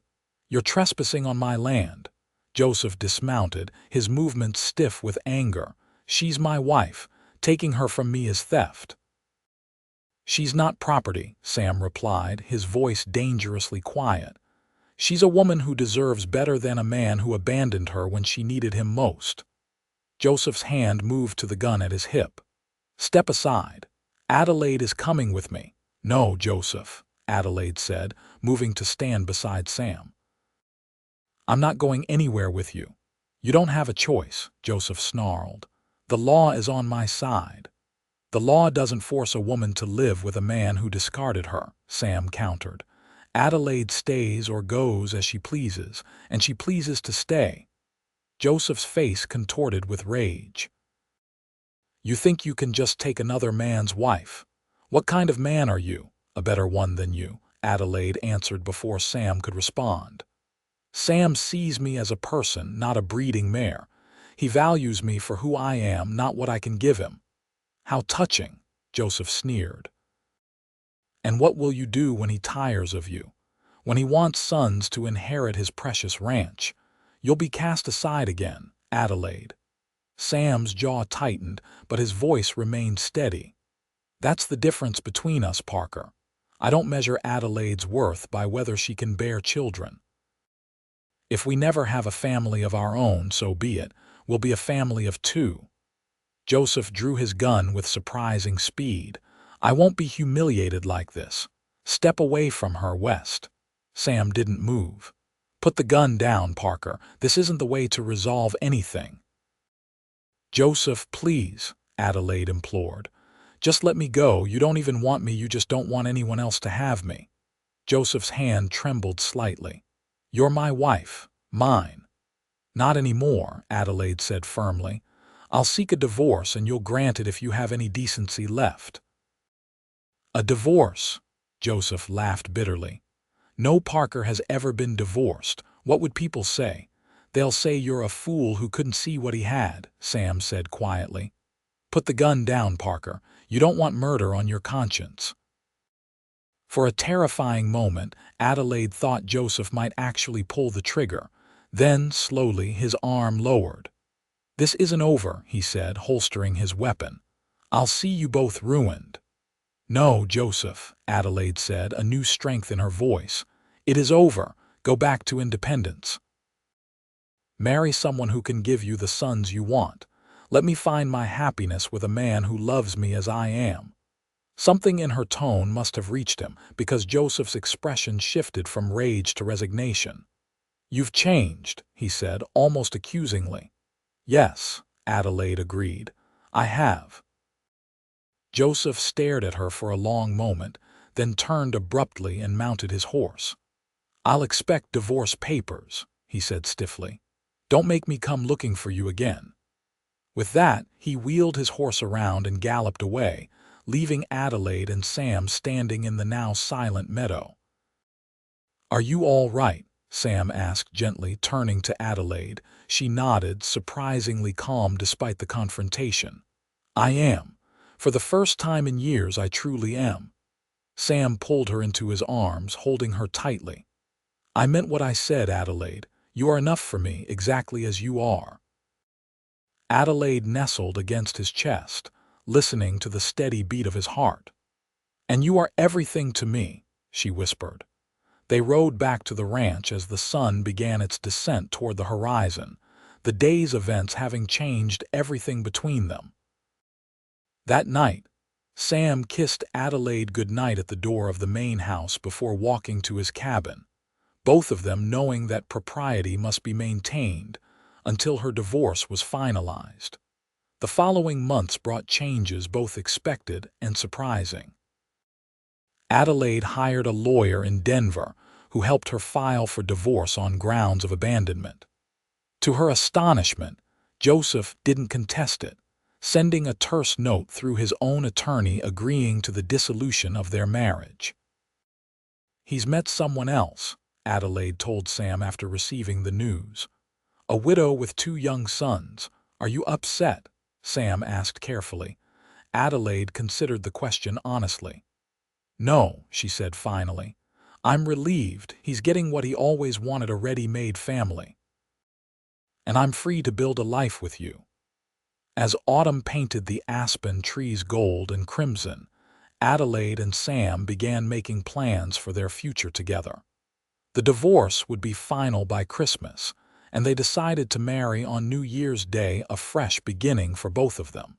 [SPEAKER 1] "You're trespassing on my land." Joseph dismounted, his movements stiff with anger. "She's my wife. Taking her from me is theft." "She's not property," Sam replied, his voice dangerously quiet. "She's a woman who deserves better than a man who abandoned her when she needed him most." Joseph's hand moved to the gun at his hip. "Step aside. Adelaide is coming with me." "No, Joseph," Adelaide said, moving to stand beside Sam. "I'm not going anywhere with you." "You don't have a choice," Joseph snarled. "The law is on my side." "The law doesn't force a woman to live with a man who discarded her," Sam countered. "Adelaide stays or goes as she pleases, and she pleases to stay." Joseph's face contorted with rage. "You think you can just take another man's wife? What kind of man are you?" "A better one than you," Adelaide answered before Sam could respond. "Sam sees me as a person, not a breeding mare. He values me for who I am, not what I can give him." "How touching," Joseph sneered. "And what will you do when he tires of you? When he wants sons to inherit his precious ranch? You'll be cast aside again, Adelaide." Sam's jaw tightened, but his voice remained steady. "That's the difference between us, Parker. I don't measure Adelaide's worth by whether she can bear children. If we never have a family of our own, so be it. We'll be a family of two." Joseph drew his gun with surprising speed. "I won't be humiliated like this. Step away from her, West." Sam didn't move. "Put the gun down, Parker. This isn't the way to resolve anything." "Joseph, please," Adelaide implored. "Just let me go. You don't even want me, you just don't want anyone else to have me." Joseph's hand trembled slightly. "You're my wife. Mine." "Not anymore," Adelaide said firmly. "I'll seek a divorce and you'll grant it if you have any decency left." "A divorce?" Joseph laughed bitterly. "No Parker has ever been divorced. What would people say?" "They'll say you're a fool who couldn't see what he had," Sam said quietly. "Put the gun down, Parker. You don't want murder on your conscience." For a terrifying moment, Adelaide thought Joseph might actually pull the trigger. Then, slowly, his arm lowered. "This isn't over," he said, holstering his weapon. "I'll see you both ruined." "No, Joseph," Adelaide said, a new strength in her voice. "It is over. Go back to independence. Marry someone who can give you the sons you want. Let me find my happiness with a man who loves me as I am." Something in her tone must have reached him, because Joseph's expression shifted from rage to resignation. "You've changed," he said, almost accusingly. "Yes," Adelaide agreed. "I have." Joseph stared at her for a long moment, then turned abruptly and mounted his horse. "I'll expect divorce papers," he said stiffly. "Don't make me come looking for you again." With that, he wheeled his horse around and galloped away, leaving Adelaide and Sam standing in the now silent meadow. "Are you all right?" Sam asked gently, turning to Adelaide. She nodded, surprisingly calm despite the confrontation. "I am. For the first time in years, I truly am." Sam pulled her into his arms, holding her tightly. "I meant what I said, Adelaide. You are enough for me, exactly as you are." Adelaide nestled against his chest, listening to the steady beat of his heart. "And you are everything to me," she whispered. They rode back to the ranch as the sun began its descent toward the horizon, the day's events having changed everything between them. That night, Sam kissed Adelaide goodnight at the door of the main house before walking to his cabin, both of them knowing that propriety must be maintained until her divorce was finalized. The following months brought changes both expected and surprising. Adelaide hired a lawyer in Denver who helped her file for divorce on grounds of abandonment. To her astonishment, Joseph didn't contest it. sending a terse note through his own attorney agreeing to the dissolution of their marriage. "He's met someone else," Adelaide told Sam after receiving the news. "A widow with 2 young sons. Are you upset?" Sam asked carefully. Adelaide considered the question honestly. "No," she said finally. "I'm relieved. He's getting what he always wanted, a ready-made family. And I'm free to build a life with you." As autumn painted the aspen trees gold and crimson, Adelaide and Sam began making plans for their future together. The divorce would be final by Christmas, and they decided to marry on New Year's Day, a fresh beginning for both of them.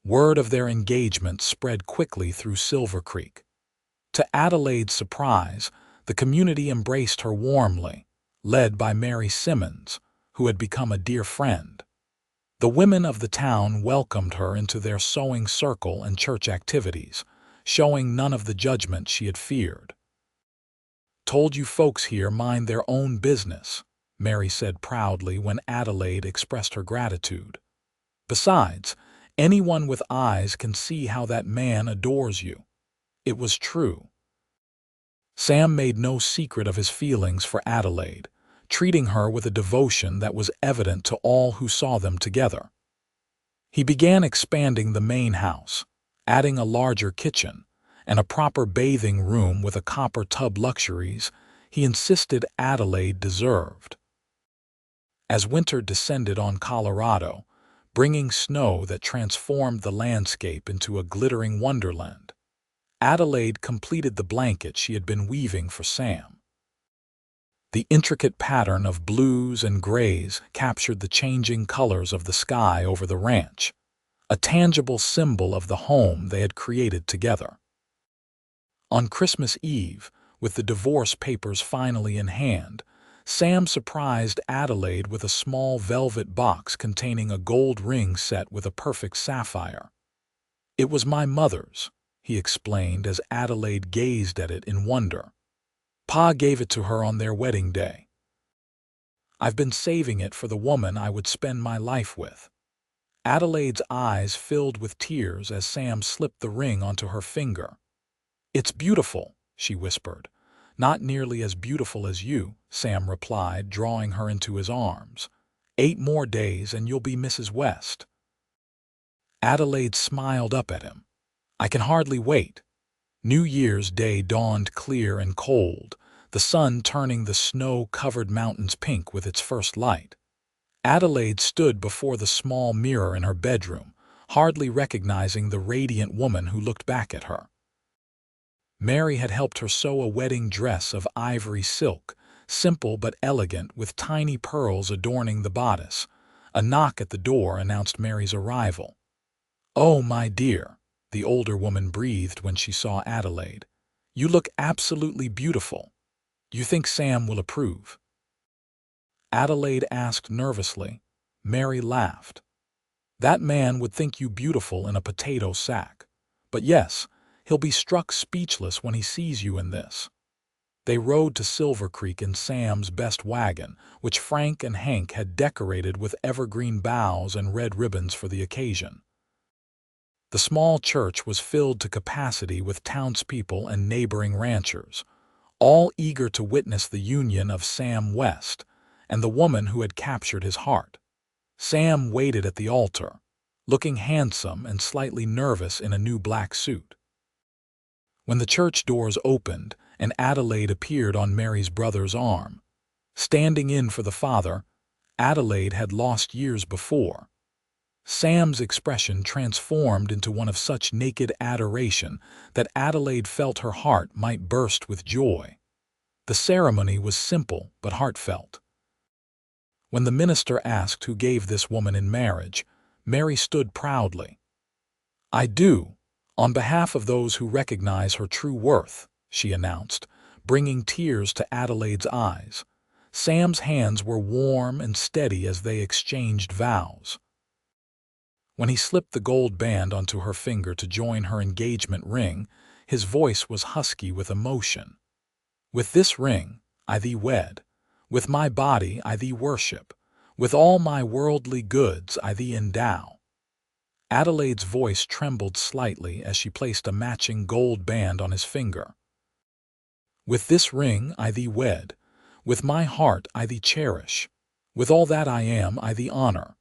[SPEAKER 1] Word of their engagement spread quickly through Silver Creek. To Adelaide's surprise, the community embraced her warmly, led by Mary Simmons, who had become a dear friend. The women of the town welcomed her into their sewing circle and church activities, showing none of the judgment she had feared. "Told you folks here mind their own business," Mary said proudly when Adelaide expressed her gratitude. "Besides, anyone with eyes can see how that man adores you." It was true. Sam made no secret of his feelings for Adelaide, treating her with a devotion that was evident to all who saw them together. He began expanding the main house, adding a larger kitchen and a proper bathing room with a copper tub, luxuries he insisted Adelaide deserved. As winter descended on Colorado, bringing snow that transformed the landscape into a glittering wonderland, Adelaide completed the blanket she had been weaving for Sam. The intricate pattern of blues and grays captured the changing colors of the sky over the ranch, a tangible symbol of the home they had created together. On Christmas Eve, with the divorce papers finally in hand, Sam surprised Adelaide with a small velvet box containing a gold ring set with a perfect sapphire. "It was my mother's," he explained as Adelaide gazed at it in wonder. "Pa gave it to her on their wedding day. I've been saving it for the woman I would spend my life with." Adelaide's eyes filled with tears as Sam slipped the ring onto her finger. "It's beautiful," she whispered. "Not nearly as beautiful as you," Sam replied, drawing her into his arms. "8 more days and you'll be Mrs. West." Adelaide smiled up at him. "I can hardly wait." New Year's Day dawned clear and cold, the sun turning the snow-covered mountains pink with its first light. Adelaide stood before the small mirror in her bedroom, hardly recognizing the radiant woman who looked back at her. Mary had helped her sew a wedding dress of ivory silk, simple but elegant, with tiny pearls adorning the bodice. A knock at the door announced Mary's arrival. "Oh, my dear," the older woman breathed when she saw Adelaide. "You look absolutely beautiful. You think Sam will approve?" Adelaide asked nervously. Mary laughed. "That man would think you beautiful in a potato sack. But yes, he'll be struck speechless when he sees you in this." They rode to Silver Creek in Sam's best wagon, which Frank and Hank had decorated with evergreen boughs and red ribbons for the occasion. The small church was filled to capacity with townspeople and neighboring ranchers, all eager to witness the union of Sam West and the woman who had captured his heart. Sam waited at the altar, looking handsome and slightly nervous in a new black suit. When the church doors opened and Adelaide appeared on Mary's brother's arm, standing in for the father Adelaide had lost years before, Sam's expression transformed into one of such naked adoration that Adelaide felt her heart might burst with joy. The ceremony was simple but heartfelt. When the minister asked who gave this woman in marriage, Mary stood proudly. "I do, on behalf of those who recognize her true worth," she announced, bringing tears to Adelaide's eyes. Sam's hands were warm and steady as they exchanged vows. When he slipped the gold band onto her finger to join her engagement ring, his voice was husky with emotion. "With this ring I thee wed, with my body I thee worship, with all my worldly goods I thee endow." Adelaide's voice trembled slightly as she placed a matching gold band on his finger. "With this ring I thee wed, with my heart I thee cherish, with all that I am I thee honor.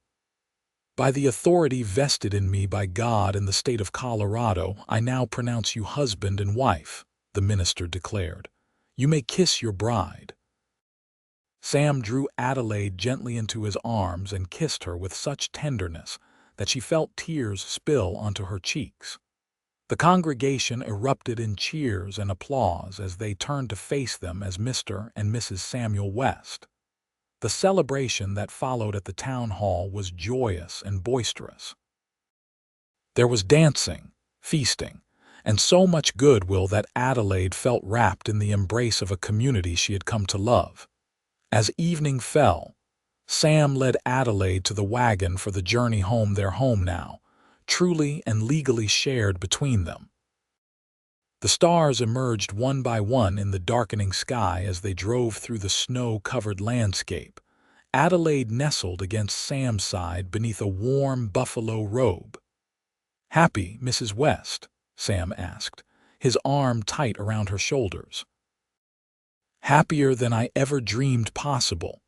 [SPEAKER 1] By the authority vested in me by God in the state of Colorado, I now pronounce you husband and wife," the minister declared. "You may kiss your bride." Sam drew Adelaide gently into his arms and kissed her with such tenderness that she felt tears spill onto her cheeks. The congregation erupted in cheers and applause as they turned to face them as Mr. and Mrs. Samuel West. The celebration that followed at the town hall was joyous and boisterous. There was dancing, feasting, and so much goodwill that Adelaide felt wrapped in the embrace of a community she had come to love. As evening fell, Sam led Adelaide to the wagon for the journey home, their home now, truly and legally shared between them. The stars emerged one by one in the darkening sky as they drove through the snow-covered landscape. Adelaide nestled against Sam's side beneath a warm buffalo robe. "Happy, Mrs. West?" Sam asked, his arm tight around her shoulders. "Happier than I ever dreamed possible,"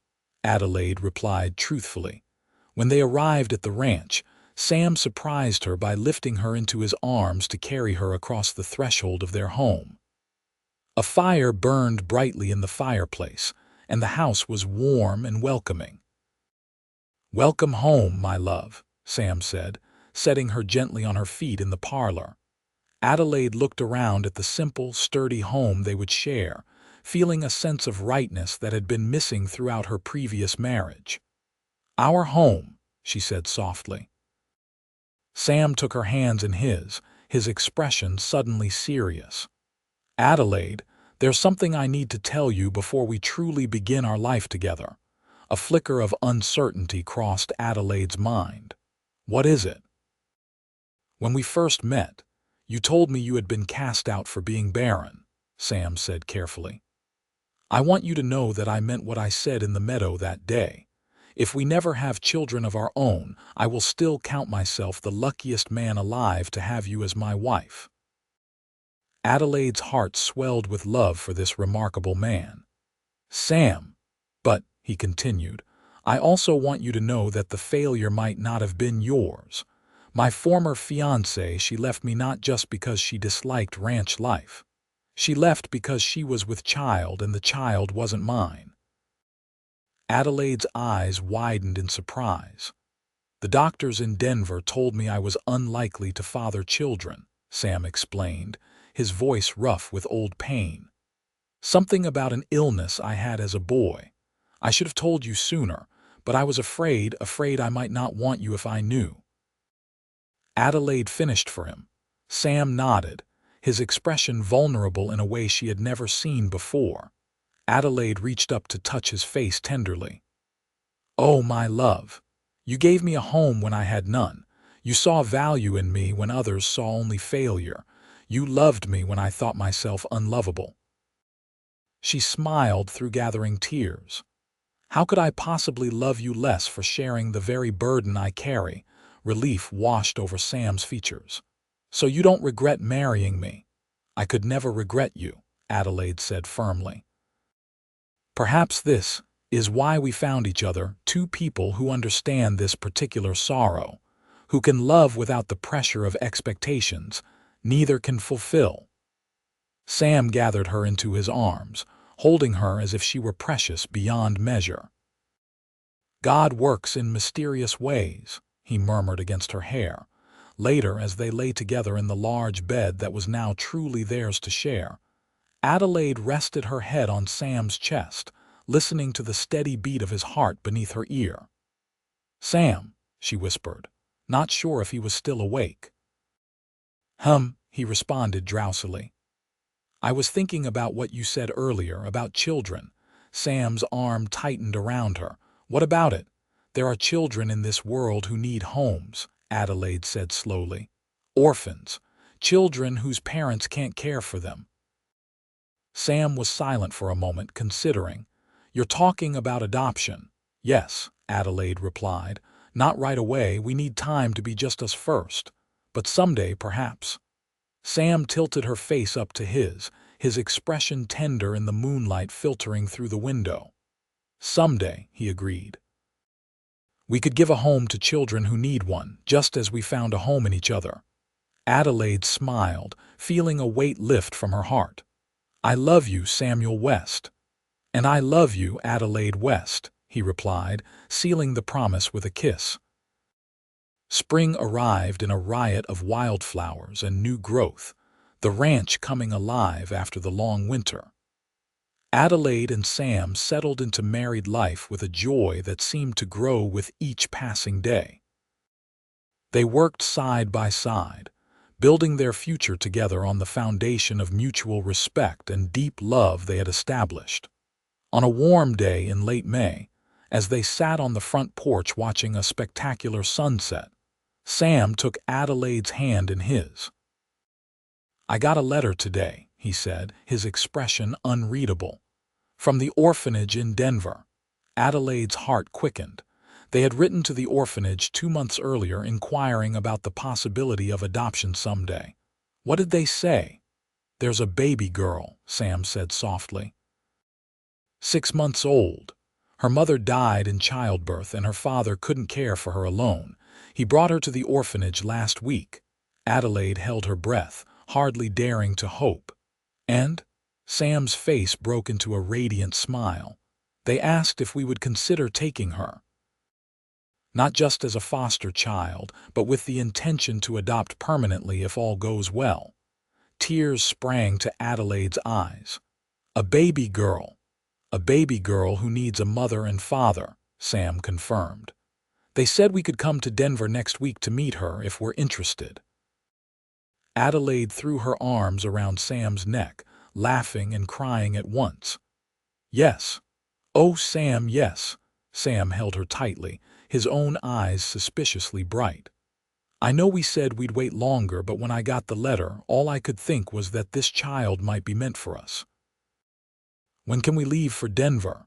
[SPEAKER 1] Adelaide replied truthfully. When they arrived at the ranch, Sam surprised her by lifting her into his arms to carry her across the threshold of their home. A fire burned brightly in the fireplace, and the house was warm and welcoming. "Welcome home, my love," Sam said, setting her gently on her feet in the parlor. Adelaide looked around at the simple, sturdy home they would share, feeling a sense of rightness that had been missing throughout her previous marriage. "Our home," she said softly. Sam took her hands in his expression suddenly serious. "Adelaide, there's something I need to tell you before we truly begin our life together." A flicker of uncertainty crossed Adelaide's mind. "What is it?" "When we first met, you told me you had been cast out for being barren," Sam said carefully. "I want you to know that I meant what I said in the meadow that day. If we never have children of our own, I will still count myself the luckiest man alive to have you as my wife." Adelaide's heart swelled with love for this remarkable man. "Sam, but," he continued, "I also want you to know that the failure might not have been yours. My former fiancée, she left me not just because she disliked ranch life. She left because she was with child and the child wasn't mine." Adelaide's eyes widened in surprise. "The doctors in Denver told me I was unlikely to father children," Sam explained, his voice rough with old pain. "Something about an illness I had as a boy. I should have told you sooner, but I was afraid I might not want you if I knew." Adelaide finished for him. Sam nodded, his expression vulnerable in a way she had never seen before. Adelaide reached up to touch his face tenderly. "Oh, my love, you gave me a home when I had none. You saw value in me when others saw only failure. You loved me when I thought myself unlovable." She smiled through gathering tears. "How could I possibly love you less for sharing the very burden I carry?" Relief washed over Sam's features. "So you don't regret marrying me?" "I could never regret you," Adelaide said firmly. "Perhaps this is why we found each other, two people who understand this particular sorrow, who can love without the pressure of expectations neither can fulfill." Sam gathered her into his arms, holding her as if she were precious beyond measure. "God works in mysterious ways," he murmured against her hair. Later, as they lay together in the large bed that was now truly theirs to share, Adelaide rested her head on Sam's chest, listening to the steady beat of his heart beneath her ear. "Sam," she whispered, not sure if he was still awake. He responded drowsily. "I was thinking about what you said earlier about children." Sam's arm tightened around her. "What about it? There are children in this world who need homes," Adelaide said slowly. "Orphans, children whose parents can't care for them." Sam was silent for a moment, considering. "You're talking about adoption?" "Yes," Adelaide replied, Not right away, we need time to be just us first. But someday, perhaps. Sam tilted her face up to his expression tender in the moonlight filtering through the window. Someday, he agreed. We could give a home to children who need one, just as we found a home in each other. Adelaide smiled, feeling a weight lift from her heart. I love you, Samuel West. And I love you, Adelaide West, he replied, sealing the promise with a kiss. Spring arrived in a riot of wildflowers and new growth, the ranch coming alive after the long winter. Adelaide and Sam settled into married life with a joy that seemed to grow with each passing day. They worked side by side, building their future together on the foundation of mutual respect and deep love they had established. On a warm day in late May, as they sat on the front porch watching a spectacular sunset, Sam took Adelaide's hand in his. I got a letter today, he said, his expression unreadable. From the orphanage in Denver. Adelaide's heart quickened. They had written to the orphanage 2 months earlier inquiring about the possibility of adoption someday. What did they say? There's a baby girl, Sam said softly. 6 months old. Her mother died in childbirth and her father couldn't care for her alone. He brought her to the orphanage last week. Adelaide held her breath, hardly daring to hope. And? Sam's face broke into a radiant smile. They asked if we would consider taking her. Not just as a foster child, but with the intention to adopt permanently if all goes well. Tears sprang to Adelaide's eyes. A baby girl. A baby girl who needs a mother and father, Sam confirmed. They said we could come to Denver next week to meet her if we're interested. Adelaide threw her arms around Sam's neck, laughing and crying at once. Yes. Oh, Sam, yes. Sam held her tightly, his own eyes suspiciously bright. I know we said we'd wait longer, but when I got the letter, all I could think was that this child might be meant for us. When can we leave for Denver?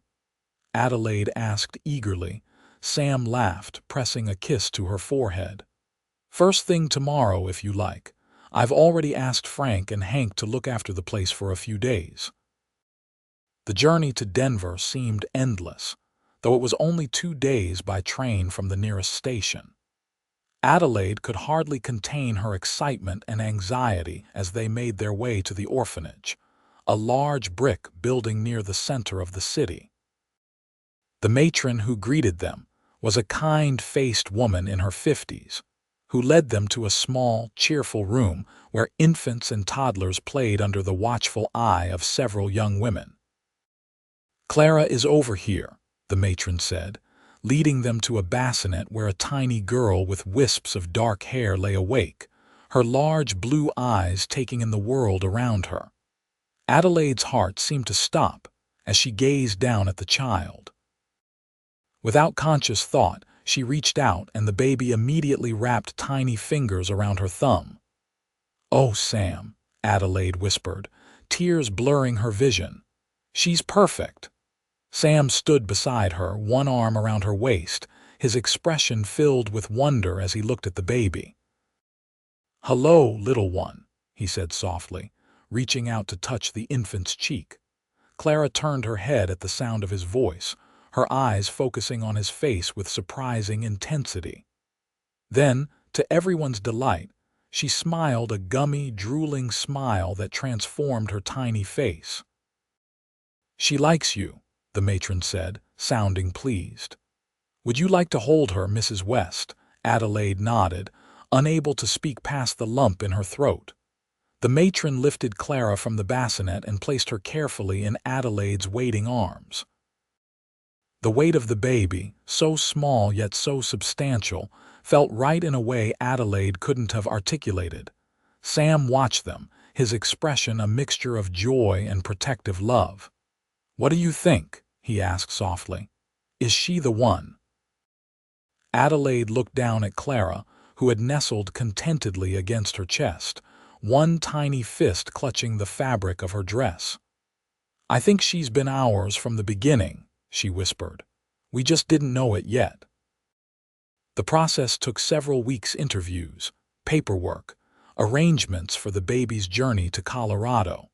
[SPEAKER 1] Adelaide asked eagerly. Sam laughed, pressing a kiss to her forehead. First thing tomorrow, if you like. I've already asked Frank and Hank to look after the place for a few days. The journey to Denver seemed endless, though it was only 2 days by train from the nearest station. Adelaide could hardly contain her excitement and anxiety as they made their way to the orphanage, a large brick building near the center of the city. The matron who greeted them was a kind-faced woman in her 50s, who led them to a small, cheerful room where infants and toddlers played under the watchful eye of several young women. Clara is over here, the matron said, leading them to a bassinet where a tiny girl with wisps of dark hair lay awake, her large blue eyes taking in the world around her. Adelaide's heart seemed to stop as she gazed down at the child. Without conscious thought, she reached out and the baby immediately wrapped tiny fingers around her thumb. Oh, Sam, Adelaide whispered, tears blurring her vision. She's perfect. Sam stood beside her, one arm around her waist, his expression filled with wonder as he looked at the baby. Hello, little one, he said softly, reaching out to touch the infant's cheek. Clara turned her head at the sound of his voice, her eyes focusing on his face with surprising intensity. Then, to everyone's delight, she smiled a gummy, drooling smile that transformed her tiny face. She likes you, the matron said, sounding pleased. Would you like to hold her, Mrs. West? Adelaide nodded, unable to speak past the lump in her throat. The matron lifted Clara from the bassinet and placed her carefully in Adelaide's waiting arms. The weight of the baby, so small yet so substantial, felt right in a way Adelaide couldn't have articulated. Sam watched them, his expression a mixture of joy and protective love. What do you think? He asked softly. Is she the one? Adelaide looked down at Clara, who had nestled contentedly against her chest, one tiny fist clutching the fabric of her dress. I think she's been ours from the beginning, she whispered. We just didn't know it yet. The process took several weeks: interviews, paperwork, arrangements for the baby's journey to Colorado.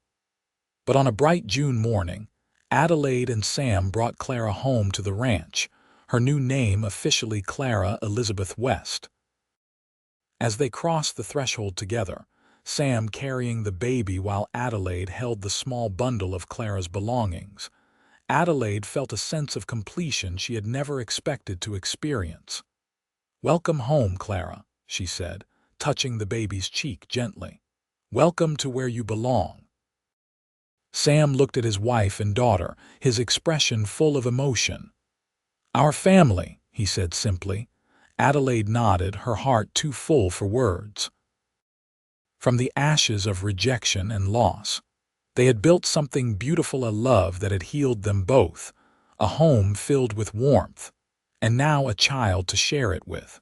[SPEAKER 1] But on a bright June morning, Adelaide and Sam brought Clara home to the ranch, her new name officially Clara Elizabeth West. As they crossed the threshold together, Sam carrying the baby while Adelaide held the small bundle of Clara's belongings, Adelaide felt a sense of completion she had never expected to experience. "Welcome home, Clara," she said, touching the baby's cheek gently. "Welcome to where you belong." Sam looked at his wife and daughter, his expression full of emotion. "Our family," he said simply. Adelaide nodded, her heart too full for words. From the ashes of rejection and loss, they had built something beautiful, a love that had healed them both, a home filled with warmth, and now a child to share it with.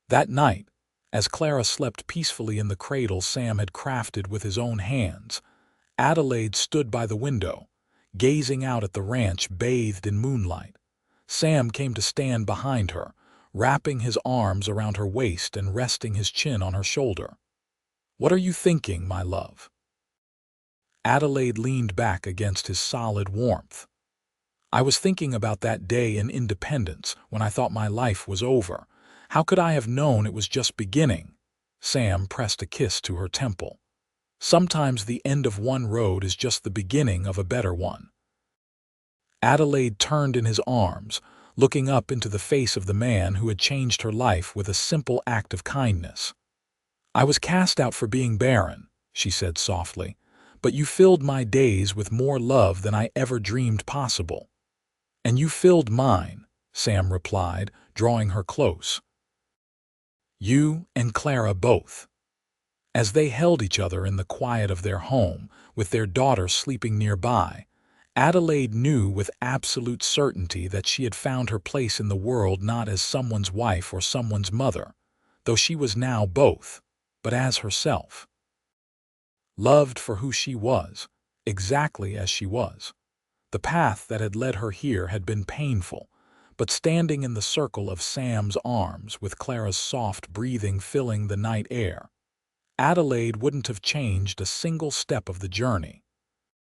[SPEAKER 1] That night, as Clara slept peacefully in the cradle Sam had crafted with his own hands, Adelaide stood by the window, gazing out at the ranch bathed in moonlight. Sam came to stand behind her, wrapping his arms around her waist and resting his chin on her shoulder. "What are you thinking, my love?" Adelaide leaned back against his solid warmth. "I was thinking about that day in Independence when I thought my life was over. How could I have known it was just beginning?" Sam pressed a kiss to her temple. "Sometimes the end of one road is just the beginning of a better one." Adelaide turned in his arms, looking up into the face of the man who had changed her life with a simple act of kindness. "I was cast out for being barren," she said softly, "but you filled my days with more love than I ever dreamed possible." "And you filled mine," Sam replied, drawing her close. "You and Clara both." As they held each other in the quiet of their home, with their daughter sleeping nearby, Adelaide knew with absolute certainty that she had found her place in the world not as someone's wife or someone's mother, though she was now both, but as herself. Loved for who she was, exactly as she was. The path that had led her here had been painful, but standing in the circle of Sam's arms with Clara's soft breathing filling the night air, Adelaide wouldn't have changed a single step of the journey.